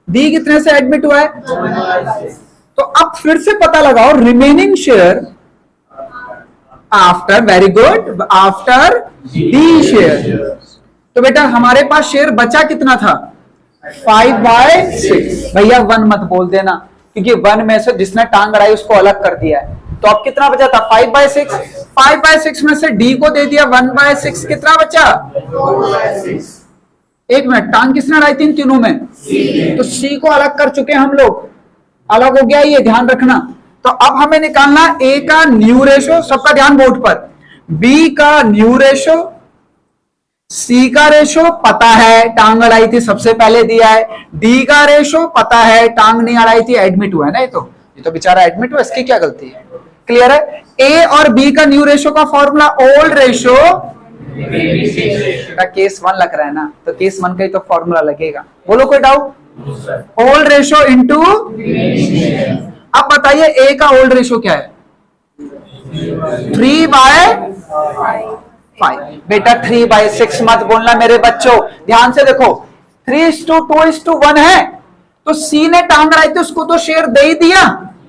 डी कितने से एडमिट हुआ है? 1/6। तो अब फिर से पता लगाओ remaining share after, very good, after D share. तो बेटा हमारे पास शेयर बचा कितना था? 5/6। भैया 1 मत बोल देना, क्योंकि 1 में से जिसने टांग अड़ाई उसको अलग कर दिया है। तो अब कितना बचा था 5/6, 5/6 में से डी को दे दिया 1/6, कितना बचा? एक मिनट, टांग किसने अड़ाई थी इन तीनों में? तो सी को अलग कर चुके हैं हम लोग, अलग हो गया ये, ध्यान रखना। तो अब हमें निकालना ए का न्यू रेशो, सबका ध्यान बोर्ड पर, बी का न्यू रेशो, सी का रेशो पता है, टांग अड़ाई थी सबसे पहले दिया है, डी का रेशो पता है, टांग नहीं अड़ाई थी, एडमिट हुआ है ना, ये तो बेचारा एडमिट हुआ, इसकी क्या गलती है? क्लियर है? ए और बी का न्यू रेशो का फॉर्मूला ओल्ड रेशो का केस 1 लग रहा है ना, तो केस 1 का ही तो फॉर्मूला लगेगा। बोलो कोई डाउट? ओल्ड रेशो इंटू, अब बताइए ए का ओल्ड रेशो क्या है? 3/5। बेटा 3/6 मत बोलना मेरे बच्चों, ध्यान से देखो, 3:2:1 है, तो सी ने टांग अड़ाई थी, उसको तो शेयर दे ही दिया,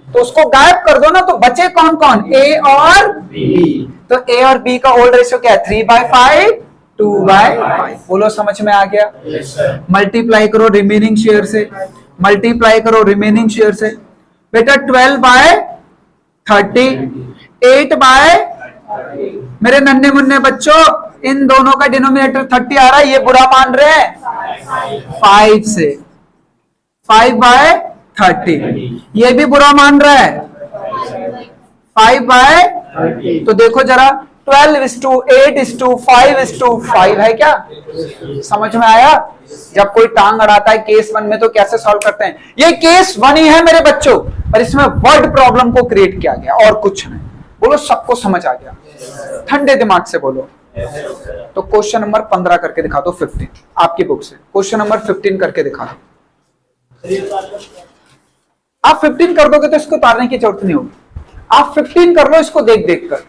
तो उसको गायब कर दो ना, तो बचे कौन कौन? ए और बी। तो ए और बी का ओल्ड रेशियो क्या है? 3/5, 2/5। बोलो समझ में आ गया? मल्टीप्लाई करो रिमेनिंग शेयर से, मल्टीप्लाई करो रिमेनिंग शेयर से, बेटा 12/30, 8/, मेरे नन्हे मुन्ने बच्चों, इन दोनों का डिनोमिनेटर 30 आ रहा है, ये बुरा मान रहे हैं 5 से, 5/30, ये भी बुरा मान रहा है 5/30। तो देखो जरा, 12:8:5:5 है क्या? समझ में आया? जब कोई टांग अड़ाता है केस 1 में तो कैसे सॉल्व करते हैं? ये केस 1 ही है मेरे बच्चों, पर इसमें वर्ड प्रॉब्लम को क्रिएट किया गया और कुछ नहीं। बोलो सबको समझ आ गया? ठंडे दिमाग से बोलो। तो क्वेश्चन नंबर 15 करके दिखा दो, 15 आपकी बुक से, क्वेश्चन नंबर 15 करके दिखा दो। आप 15 कर दोगे तो इसको उतारने की जरूरत नहीं होगी, आप 15 कर लो इसको देख देख कर।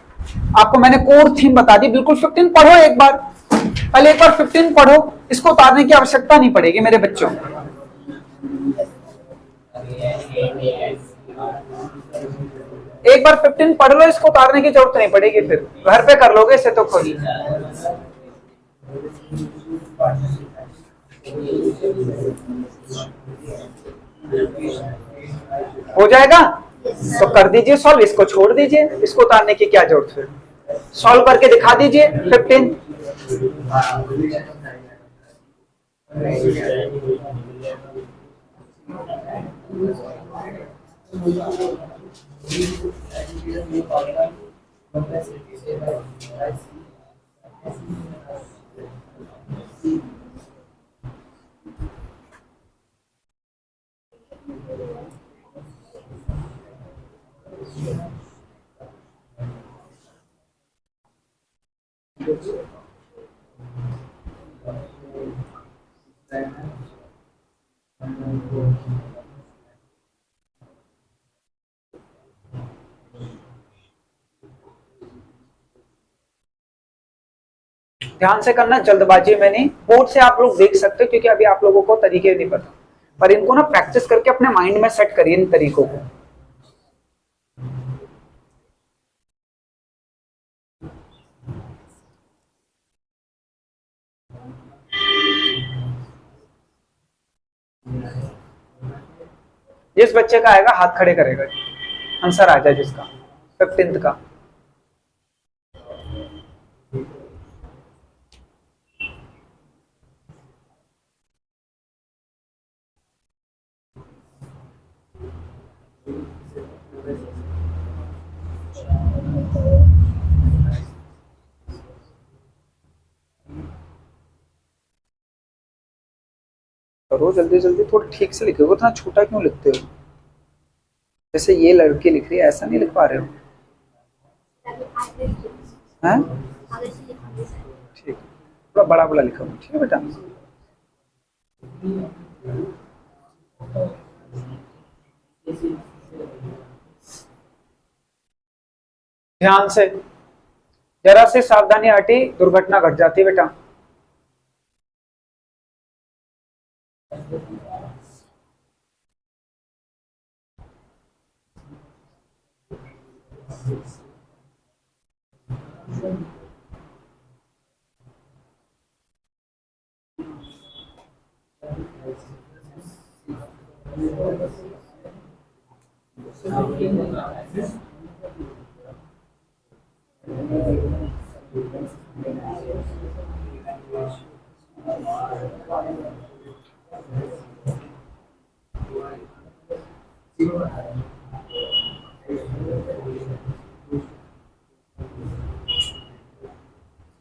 आपको मैंने कोर थीम बता दी, बिल्कुल 15 पढ़ो एक बार, पहले एक बार 15 पढ़ो, इसको उतारने की आवश्यकता नहीं पड़ेगी मेरे बच्चों। एक बार 15 पढ़ लो, इसको उतारने की जरूरत नहीं पड़ेगी, फिर घर पे कर लोगे इसे तो खुद ही। हो जाएगा तो कर दीजिए सॉल्व, इसको छोड़ दीजिए, इसको उतारने की क्या जरूरत है? सॉल्व करके दिखा दीजिए 15। ध्यान से करना, जल्दबाजी में नहीं। बोर्ड से आप लोग देख सकते हो क्योंकि अभी आप लोगों को तरीके नहीं पता, पर इनको ना प्रैक्टिस करके अपने माइंड में सेट करिए इन तरीकों को। जिस बच्चे का आएगा हाथ खड़े करेगा, आंसर आ जाए जिसका 15th का। करो जल्दी जल्दी, थोड़ा ठीक से लिखो, इतना छोटा क्यों लिखते हो? जैसे ये लड़की लिख रही है ऐसा नहीं लिख पा रहे हो? हैं? ठीक, थोड़ा बड़ा बड़ा लिखो, ठीक है बेटा। ध्यान से, जरा से सावधानी हटी दुर्घटना घट जाती है बेटा।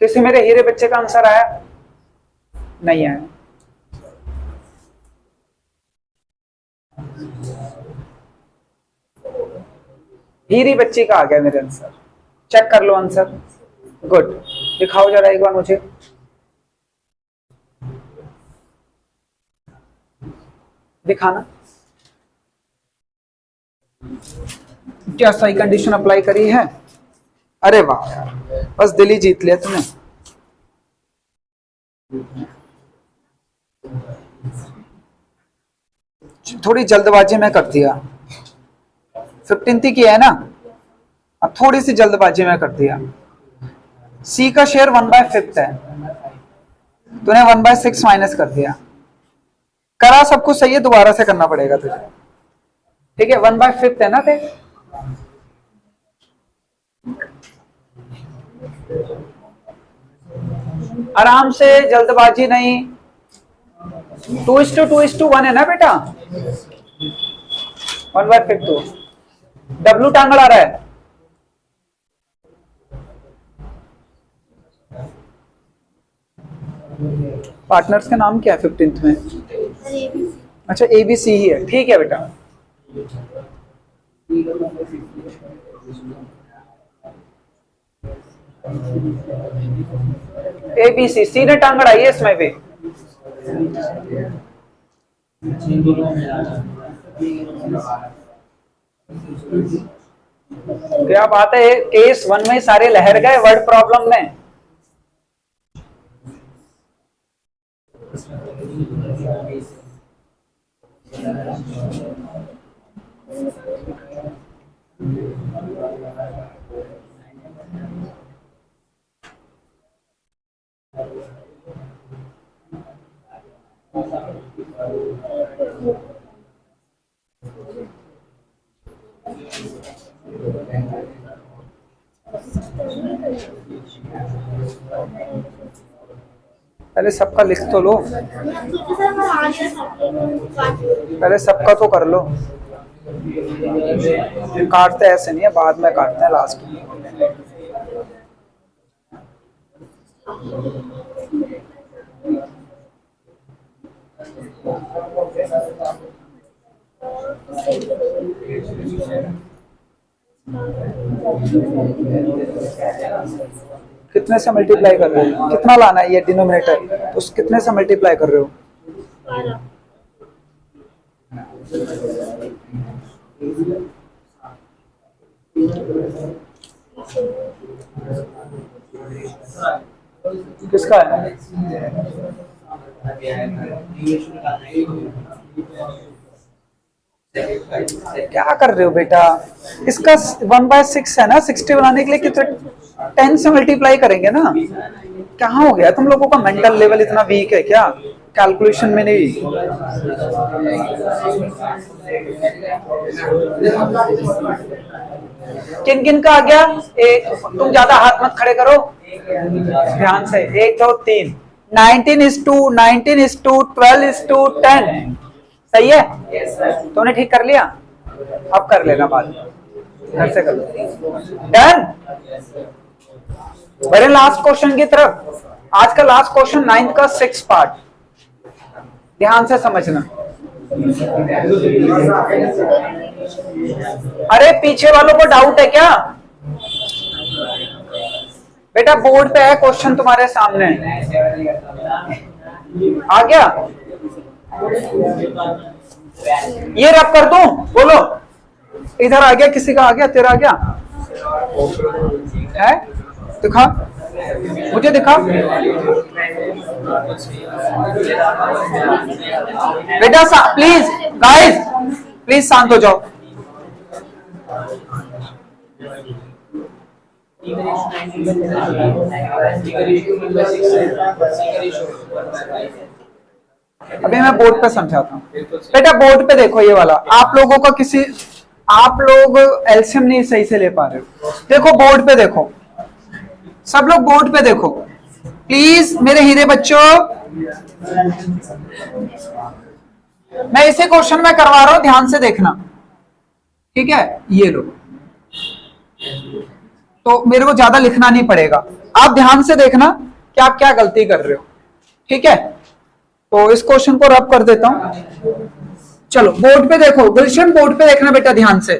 किसी मेरे हीरे बच्चे का आंसर आया? नहीं आया। हीरी बच्ची का आ गया मेरे आंसर। चेक कर लो आंसर। गुड, दिखाओ जरा एक बार मुझे। दिखाना क्या सही कंडीशन अप्लाई करी है। अरे वाह यार, बस दिल ही जीत लिया तुमने। थोड़ी जल्दबाजी में कर दिया। 15th की है ना, अब थोड़ी सी जल्दबाजी में कर दिया। सी का शेयर 1/5 है, तूने 1/6 माइनस कर दिया। करा सब कुछ सही है, दोबारा से करना पड़ेगा तुझे। ठीक है, 1/5 है ना थे। आराम से, जल्दबाजी नहीं। 2:2:1 है ना बेटा। 1/5 तो डब्लू टांगड़ आ रहा है। पार्टनर्स का नाम क्या है 15th में? अच्छा, ABC ही है। ठीक है बेटा। ABC, सी ने टांग अड़ाई है इसमें भी। क्या बात है, केस 1 में सारे लहर गए वर्ड प्रॉब्लम में। पहले सबका लिख तो लो, पहले सबका तो कर लो। काटते ऐसे नहीं है, बाद में काटते हैं लास्ट में। कितने से मल्टीप्लाई कर रहे हो? कितना लाना है ये डिनोमिनेटर, तो कितने से मल्टीप्लाई कर रहे हो? किसका है? क्या कर रहे हो बेटा? इसका 1/6 है ना, 60 बनाने के लिए कितने 10 से मल्टीप्लाई करेंगे ना। कहाँ हो गया तुम लोगों का मेंटल लेवल इतना वीक है क्या? कैलकुलेशन में नहीं। किन किन का आ गया? एक, तुम ज्यादा हाथ मत खड़े करो, ध्यान से। 1 2 3 19:12:10 सही है? तूने ठीक कर लिया, अब कर लेना बाद में, घर से कर लो। डन। बढ़े लास्ट क्वेश्चन की तरफ। आज का लास्ट क्वेश्चन 9th का 6th पार्ट, ध्यान से समझना। अरे पीछे वालों को डाउट है क्या? बेटा बोर्ड पे है क्वेश्चन तुम्हारे सामने, आ गया? ये रब कर दूं? बोलो, इधर आ गया, किसी का आ गया? तेरा आ गया है? दिखा मुझे, दिखा बेटा। प्लीज गाइस, प्लीज शांत हो जाओ। अभी मैं बोर्ड पे समझाता हूँ बेटा। बोर्ड पे देखो, ये वाला आप लोगों का आप लोग एलसीएम नहीं सही से ले पा रहे हो। देखो बोर्ड पे देखो, सब लोग बोर्ड पे देखो प्लीज मेरे हीरे बच्चों। मैं इसे क्वेश्चन में करवा रहा हूं, ध्यान से देखना, ठीक है। ये लो, तो मेरे को ज्यादा लिखना नहीं पड़ेगा, आप ध्यान से देखना कि आप क्या गलती कर रहे हो, ठीक है। तो इस क्वेश्चन को रब कर देता हूं। चलो बोर्ड पे देखो, गुलशन बोर्ड पे देखना बेटा ध्यान से।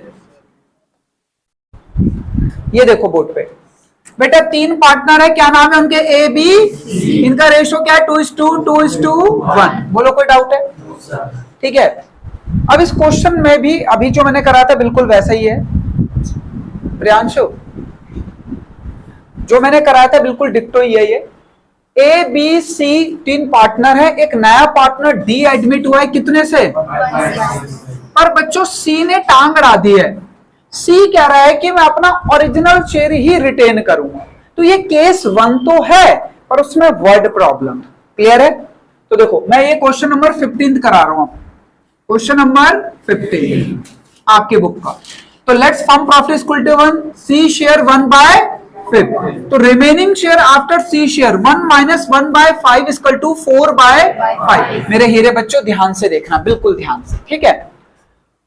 ये देखो बोर्ड पे बेटा, 3 पार्टनर है, क्या नाम है उनके, ए बी, इनका रेशो क्या है 2:1। बोलो कोई डाउट है, ठीक है। अब इस क्वेश्चन में भी अभी जो मैंने करा था बिल्कुल वैसा ही है प्रियांशु, जो मैंने कराया था बिल्कुल डिक्टो ही है। ये ए बी सी 3 पार्टनर है, एक नया पार्टनर डी एडमिट हुआ है कितने से, पर बच्चों सी ने टांग अड़ा दी है। सी कह रहा है कि मैं अपना ओरिजिनल शेयर ही रिटेन करूंगा, तो ये केस 1 तो है पर उसमें वर्ड प्रॉब्लम, क्लियर है। तो देखो मैं ये क्वेश्चन नंबर 15 करा रहा हूं, क्वेश्चन नंबर 15 आपके बुक का। तो let's form profit equal to 1, C share 1/5, तो remaining share after C share 1 - 1/5 equal to 4/5। मेरे हीरे बच्चों ध्यान से देखना, बिल्कुल ध्यान से, ठीक है।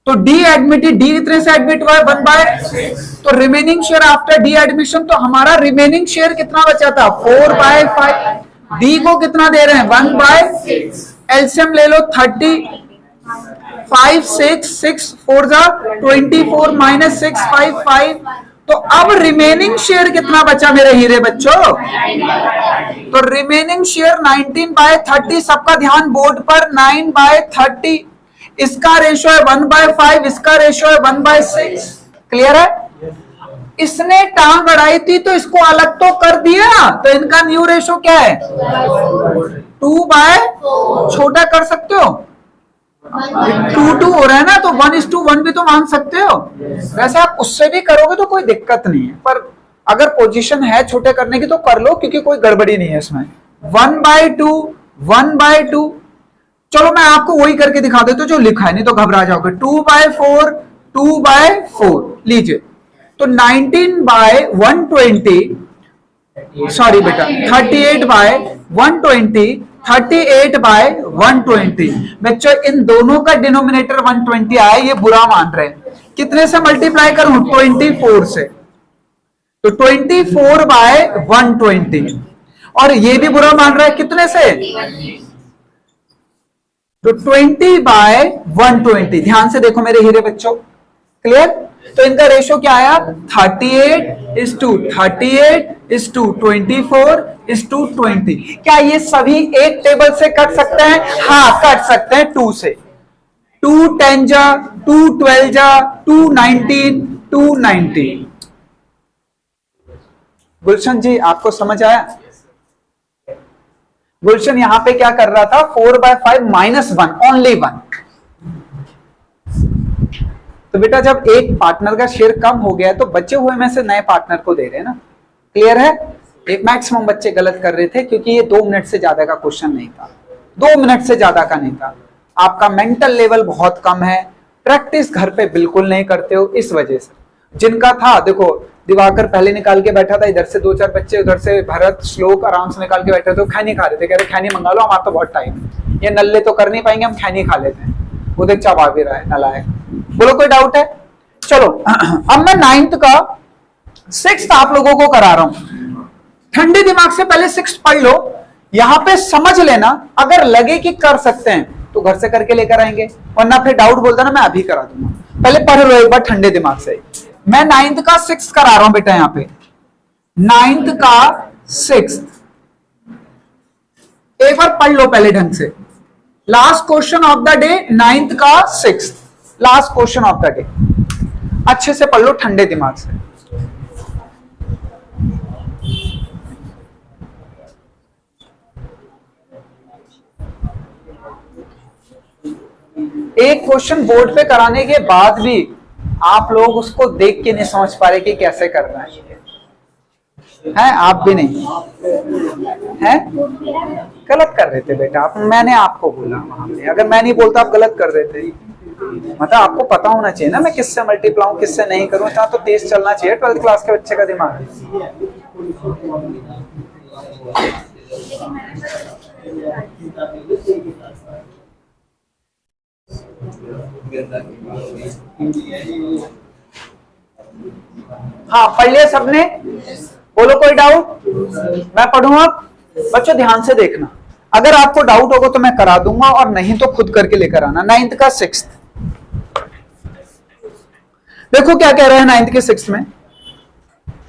तो डी एडमिटेड, डी कितने से एडमिट हुआ है 1/6, तो remaining share after D admission, तो हमारा रिमेनिंग शेयर कितना बचा था 4/5। डी को कितना दे रहे हैं 1/6, एलसीएम ले लो 30, 5 6 4 24 - 6 5 5। तो अब रिमेनिंग शेयर कितना बचा मेरे हीरे बच्चों, तो रिमेनिंग शेयर 19/30, सबका ध्यान बोर्ड पर, 9/30, इसका रेशो है 1/5, इसका रेशो है 1/6, क्लियर है। इसने टांग अड़ाई थी तो इसको अलग तो कर दिया, तो इनका न्यू रेशो क्या है 2/, छोटा कर सकते हो 2:2 हो रहा है ना, तो 1:1 भी तो मान सकते हो। वैसे आप उससे भी करोगे तो कोई दिक्कत नहीं है, पर अगर पोजीशन है छोटे करने की तो कर लो, क्योंकि कोई गड़बड़ी नहीं है इसमें। 1/2 1/2, चलो मैं आपको वही करके दिखा देता हूं जो लिखा है, नहीं तो घबरा जाओगे। 2/4 2/4 लीजिए, तो 19/120, सॉरी बेटा 38/120, 38/120। बच्चों इन दोनों का डिनोमिनेटर 120 आया, ये बुरा मान रहे हैं, कितने से मल्टीप्लाई करूं 24 से, तो 24/120, और ये भी बुरा मान रहा है कितने से, तो 20/120। ध्यान से देखो मेरे हीरे बच्चों, क्लियर। तो इनका रेशो क्या आया 38:24:20। क्या ये सभी एक टेबल से कट सकते हैं, हाँ कट सकते हैं 2 से। 2 10 जा, 2 12 जा, 2 19, 2 19। गुलशन जी आपको समझ आया। गुलशन यहां पे क्या कर रहा था 4/5 -1, ओनली 1। तो बेटा जब एक पार्टनर का शेयर कम हो गया तो बचे हुए में से नए पार्टनर को दे रहे हैं ना, क्लियर है। एक मैक्सिमम बच्चे गलत कर रहे थे क्योंकि ये 2 मिनट से ज्यादा का क्वेश्चन नहीं था, 2 मिनट से ज्यादा का नहीं था। आपका मेंटल लेवल बहुत कम है, प्रैक्टिस घर पे बिल्कुल नहीं करते हो, इस वजह से। जिनका था देखो, दिवाकर पहले निकाल के बैठा था, इधर से 2-4 बच्चे, उधर से भरत श्लोक आराम से निकाल के बैठे थे, खैनी खा रहे थे, कह रहे खैनी मंगा लो, हमारा तो बहुत टाइम है, ये नल्ले तो कर नहीं पाएंगे, हम खैनी खा लेते हैं। वो देख चबा भी रहा है नलायक। बोलो कोई डाउट है। चलो अब मैं 9th का 6th आप लोगों को करा रहा हूं। ठंडे दिमाग से पहले 6th पढ़ लो, यहां पे समझ लेना, अगर लगे कि कर सकते हैं तो घर से करके लेकर आएंगे, वरना फिर डाउट बोलता ना मैं अभी करा दूंगा। पहले पढ़ लो एक बार ठंडे दिमाग से। मैं 9th का 6th करा रहा हूं बेटा, यहां पे 9th का 6th एक बार पढ़ लो पहले ढंग से। Last question of the day 9th का 6th, last question of the day, अच्छे से पढ़ लो ठंडे दिमाग से। एक क्वेश्चन बोर्ड पे कराने के बाद भी आप लोग उसको देख के नहीं समझ पा रहे कि कैसे करना है आप भी नहीं है, गलत कर रहे थे बेटा आप। मैंने आपको बोला वहां पे, अगर मैं नहीं बोलता आप गलत कर रहे थे। मतलब आपको पता होना चाहिए ना मैं किससे मल्टीप्लाई किससे नहीं करूं, तो तेज चलना चाहिए 12th क्लास के बच्चे का दिमाग। हाँ, पढ़ लिया सबने? बोलो कोई डाउट? मैं पढ़ूं अब? बच्चों ध्यान से देखना, अगर आपको डाउट होगा तो मैं करा दूंगा, और नहीं तो खुद करके लेकर आना। 9th का 6th देखो क्या कह रहे हैं 9th के 6th में।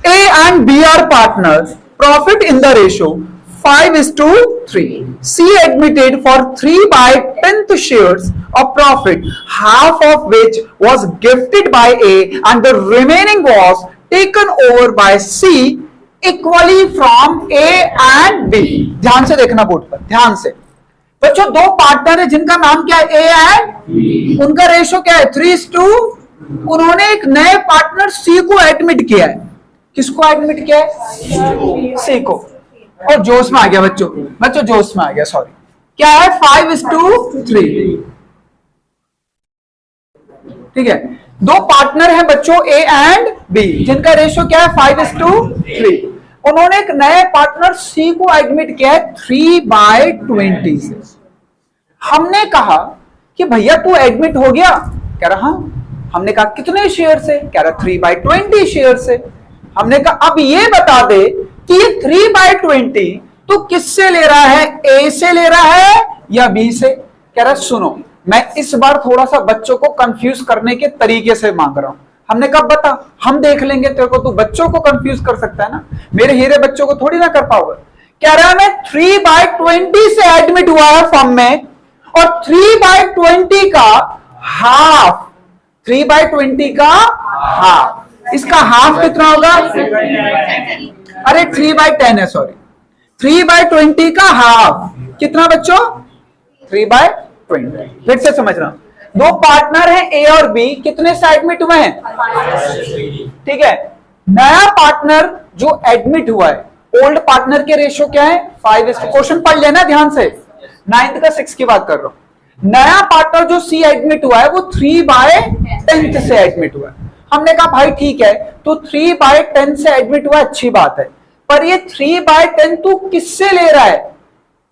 A and B are partners, profit in the ratio 5:3. C admitted for 3/10 shares of profit, half of which was gifted by A and the remaining was taken over by C equally from A and B. ध्यान से देखना board पर, ध्यान से बच्चों। दो partner है जिनका नाम क्या है? A and B। उनका रेशो क्या है? 3:2। उन्होंने एक नए पार्टनर C को एडमिट किया है। किसको एडमिट किया है? C को। और जोश में आ गया बच्चों, जोश में आ गया, सॉरी। क्या है? 5:3। ठीक है, दो पार्टनर हैं बच्चों A एंड B, जिनका रेशियो क्या है? 5:3। उन्होंने एक नए पार्टनर C को एडमिट किया है 3/20 से। हमने कहा कि भैया तू एडमिट हो गया? कह रहा हाँ। हमने कहा कितने शेयर से? कह रहा 3/20 शेयर से। हमने कहा अब ये बता दे कि ये 3/20 तो किससे ले रहा है? A से ले रहा है या B से? कह रहा सुनो, मैं इस बार थोड़ा सा बच्चों को कंफ्यूज करने के तरीके से मांग रहा हूं। हमने कहा बता, हम देख लेंगे तेरे को, तू बच्चों को कंफ्यूज कर सकता है ना, मेरे हीरे बच्चों को थोड़ी ना कर पाओगे। कह रहा है मैं 3/20 से एडमिट हुआ है फॉर्म में, और 3/20 का हाफ, 3/20 का हाफ, इसका हाफ कितना होगा? अरे 3/10 है, सॉरी, 3/20 का हाफ कितना बच्चों? 3/20। फिर से समझ रहा हूं, दो पार्टनर हैं A और B, कितने से एडमिट हुए हैं? ठीक है, नया पार्टनर जो एडमिट हुआ है, ओल्ड पार्टनर के रेशियो क्या है? 5। क्वेश्चन पढ़ लेना ध्यान से, 9th का 6 की बात कर रहा हूं। नया पार्टनर जो C एडमिट हुआ है वो 3/10 से एडमिट हुआ है। हमने कहा भाई ठीक है, तो 3/10 से एडमिट हुआ, अच्छी बात है, पर ये 3/10 तू किससे ले रहा है?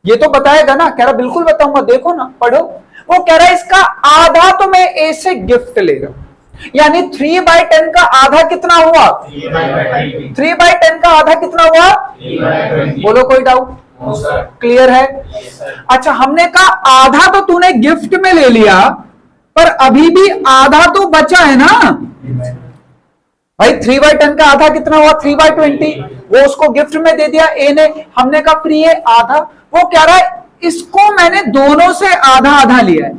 ये तो बताएगा ना। कह रहा बिल्कुल बताऊंगा, देखो ना, पढ़ो। वो कह रहा है इसका आधा तो मैं A से गिफ्ट ले रहा हूं, यानी 3/10 का आधा कितना हुआ? 3/10 का आधा कितना हुआ? बोलो कोई डाउट? क्लियर है? अच्छा, हमने कहा आधा तो तूने गिफ्ट में ले लिया, पर अभी भी आधा तो बचा है ना भाई। 3/10 का आधा कितना हुआ? 3/20। वो उसको गिफ्ट में दे दिया A ने। हमने कहा फ्री है आधा। वो कह रहा है इसको मैंने दोनों से आधा आधा लिया है,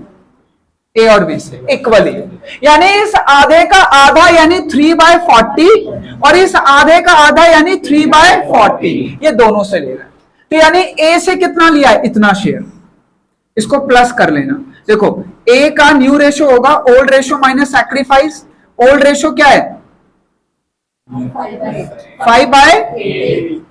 A और B से इक्वली, यानी इस आधे का आधा यानी 3/40, और इस आधे का आधा यानी 3/40, ये दोनों से ले रहा है। तो यानी A से कितना लिया है? इतना शेयर। इसको प्लस कर लेना। देखो A का न्यू रेशियो होगा old ratio minus sacrifice. Old ratio क्या है? 5/8।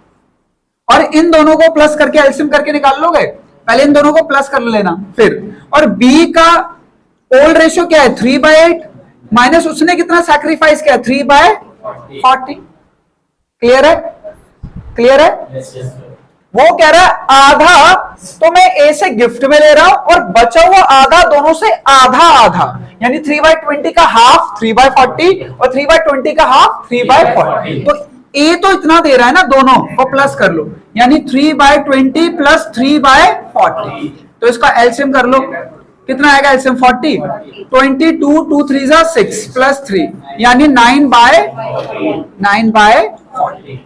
और इन दोनों को प्लस करके एलसीएम करके निकाल लोगे? पहले इन दोनों को प्लस कर लेना फिर। और B का ओल्ड रेशियो क्या है? 3/8 माइनस उसने कितना सैक्रिफाइस किया? 3/40। क्लियर है? क्लियर है? वो कह रहा है आधा तो मैं A से गिफ्ट में ले रहा हूं, और बचा हुआ आधा दोनों से आधा आधा, यानी 3/20 का हाफ 3/40, और 3/20 का हाफ 3/40। तो A तो इतना दे रहा है ना, दोनों को प्लस कर लो, यानी 3/20 प्लस 3/40। तो इसका एलसीएम कर लो, कितना आएगा एलसीएम? 40। 22 2 3 6 प्लस 3, यानी 9/40।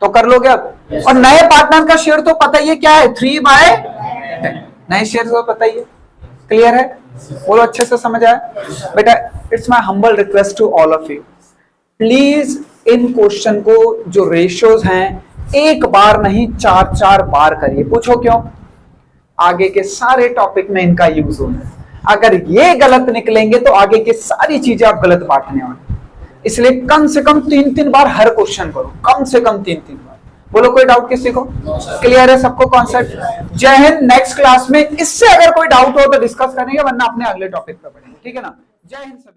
तो कर लोगे अब। और नए पार्टनर का शेयर तो पता ही है क्या है? 3/10। नए शेयर तो पता ही है। क्लियर है? बोलो अच्छे से समझ आया बेटा? It's my humble request to all of you, please इन क्वेश्चन को जो रेशियोज हैं एक बार नहीं 4-4 बार करिए। पूछो क्यों? आगे के सारे टॉपिक में इनका यूज होना है। अगर ये गलत निकलेंगे तो आगे की सारी चीजें आप गलत बांटने वाले, इसलिए कम से कम 3-3 बार हर क्वेश्चन करो, कम से कम 3-3 बार। बोलो कोई डाउट किसी को? क्लियर है सबको कॉन्सेप्ट? जय हिंद। नेक्स्ट क्लास में इससे अगर कोई डाउट हो तो डिस्कस करेंगे, वरना अपने अगले टॉपिक पर बढ़ेंगे। ठीक है ना? जय हिंद सभी।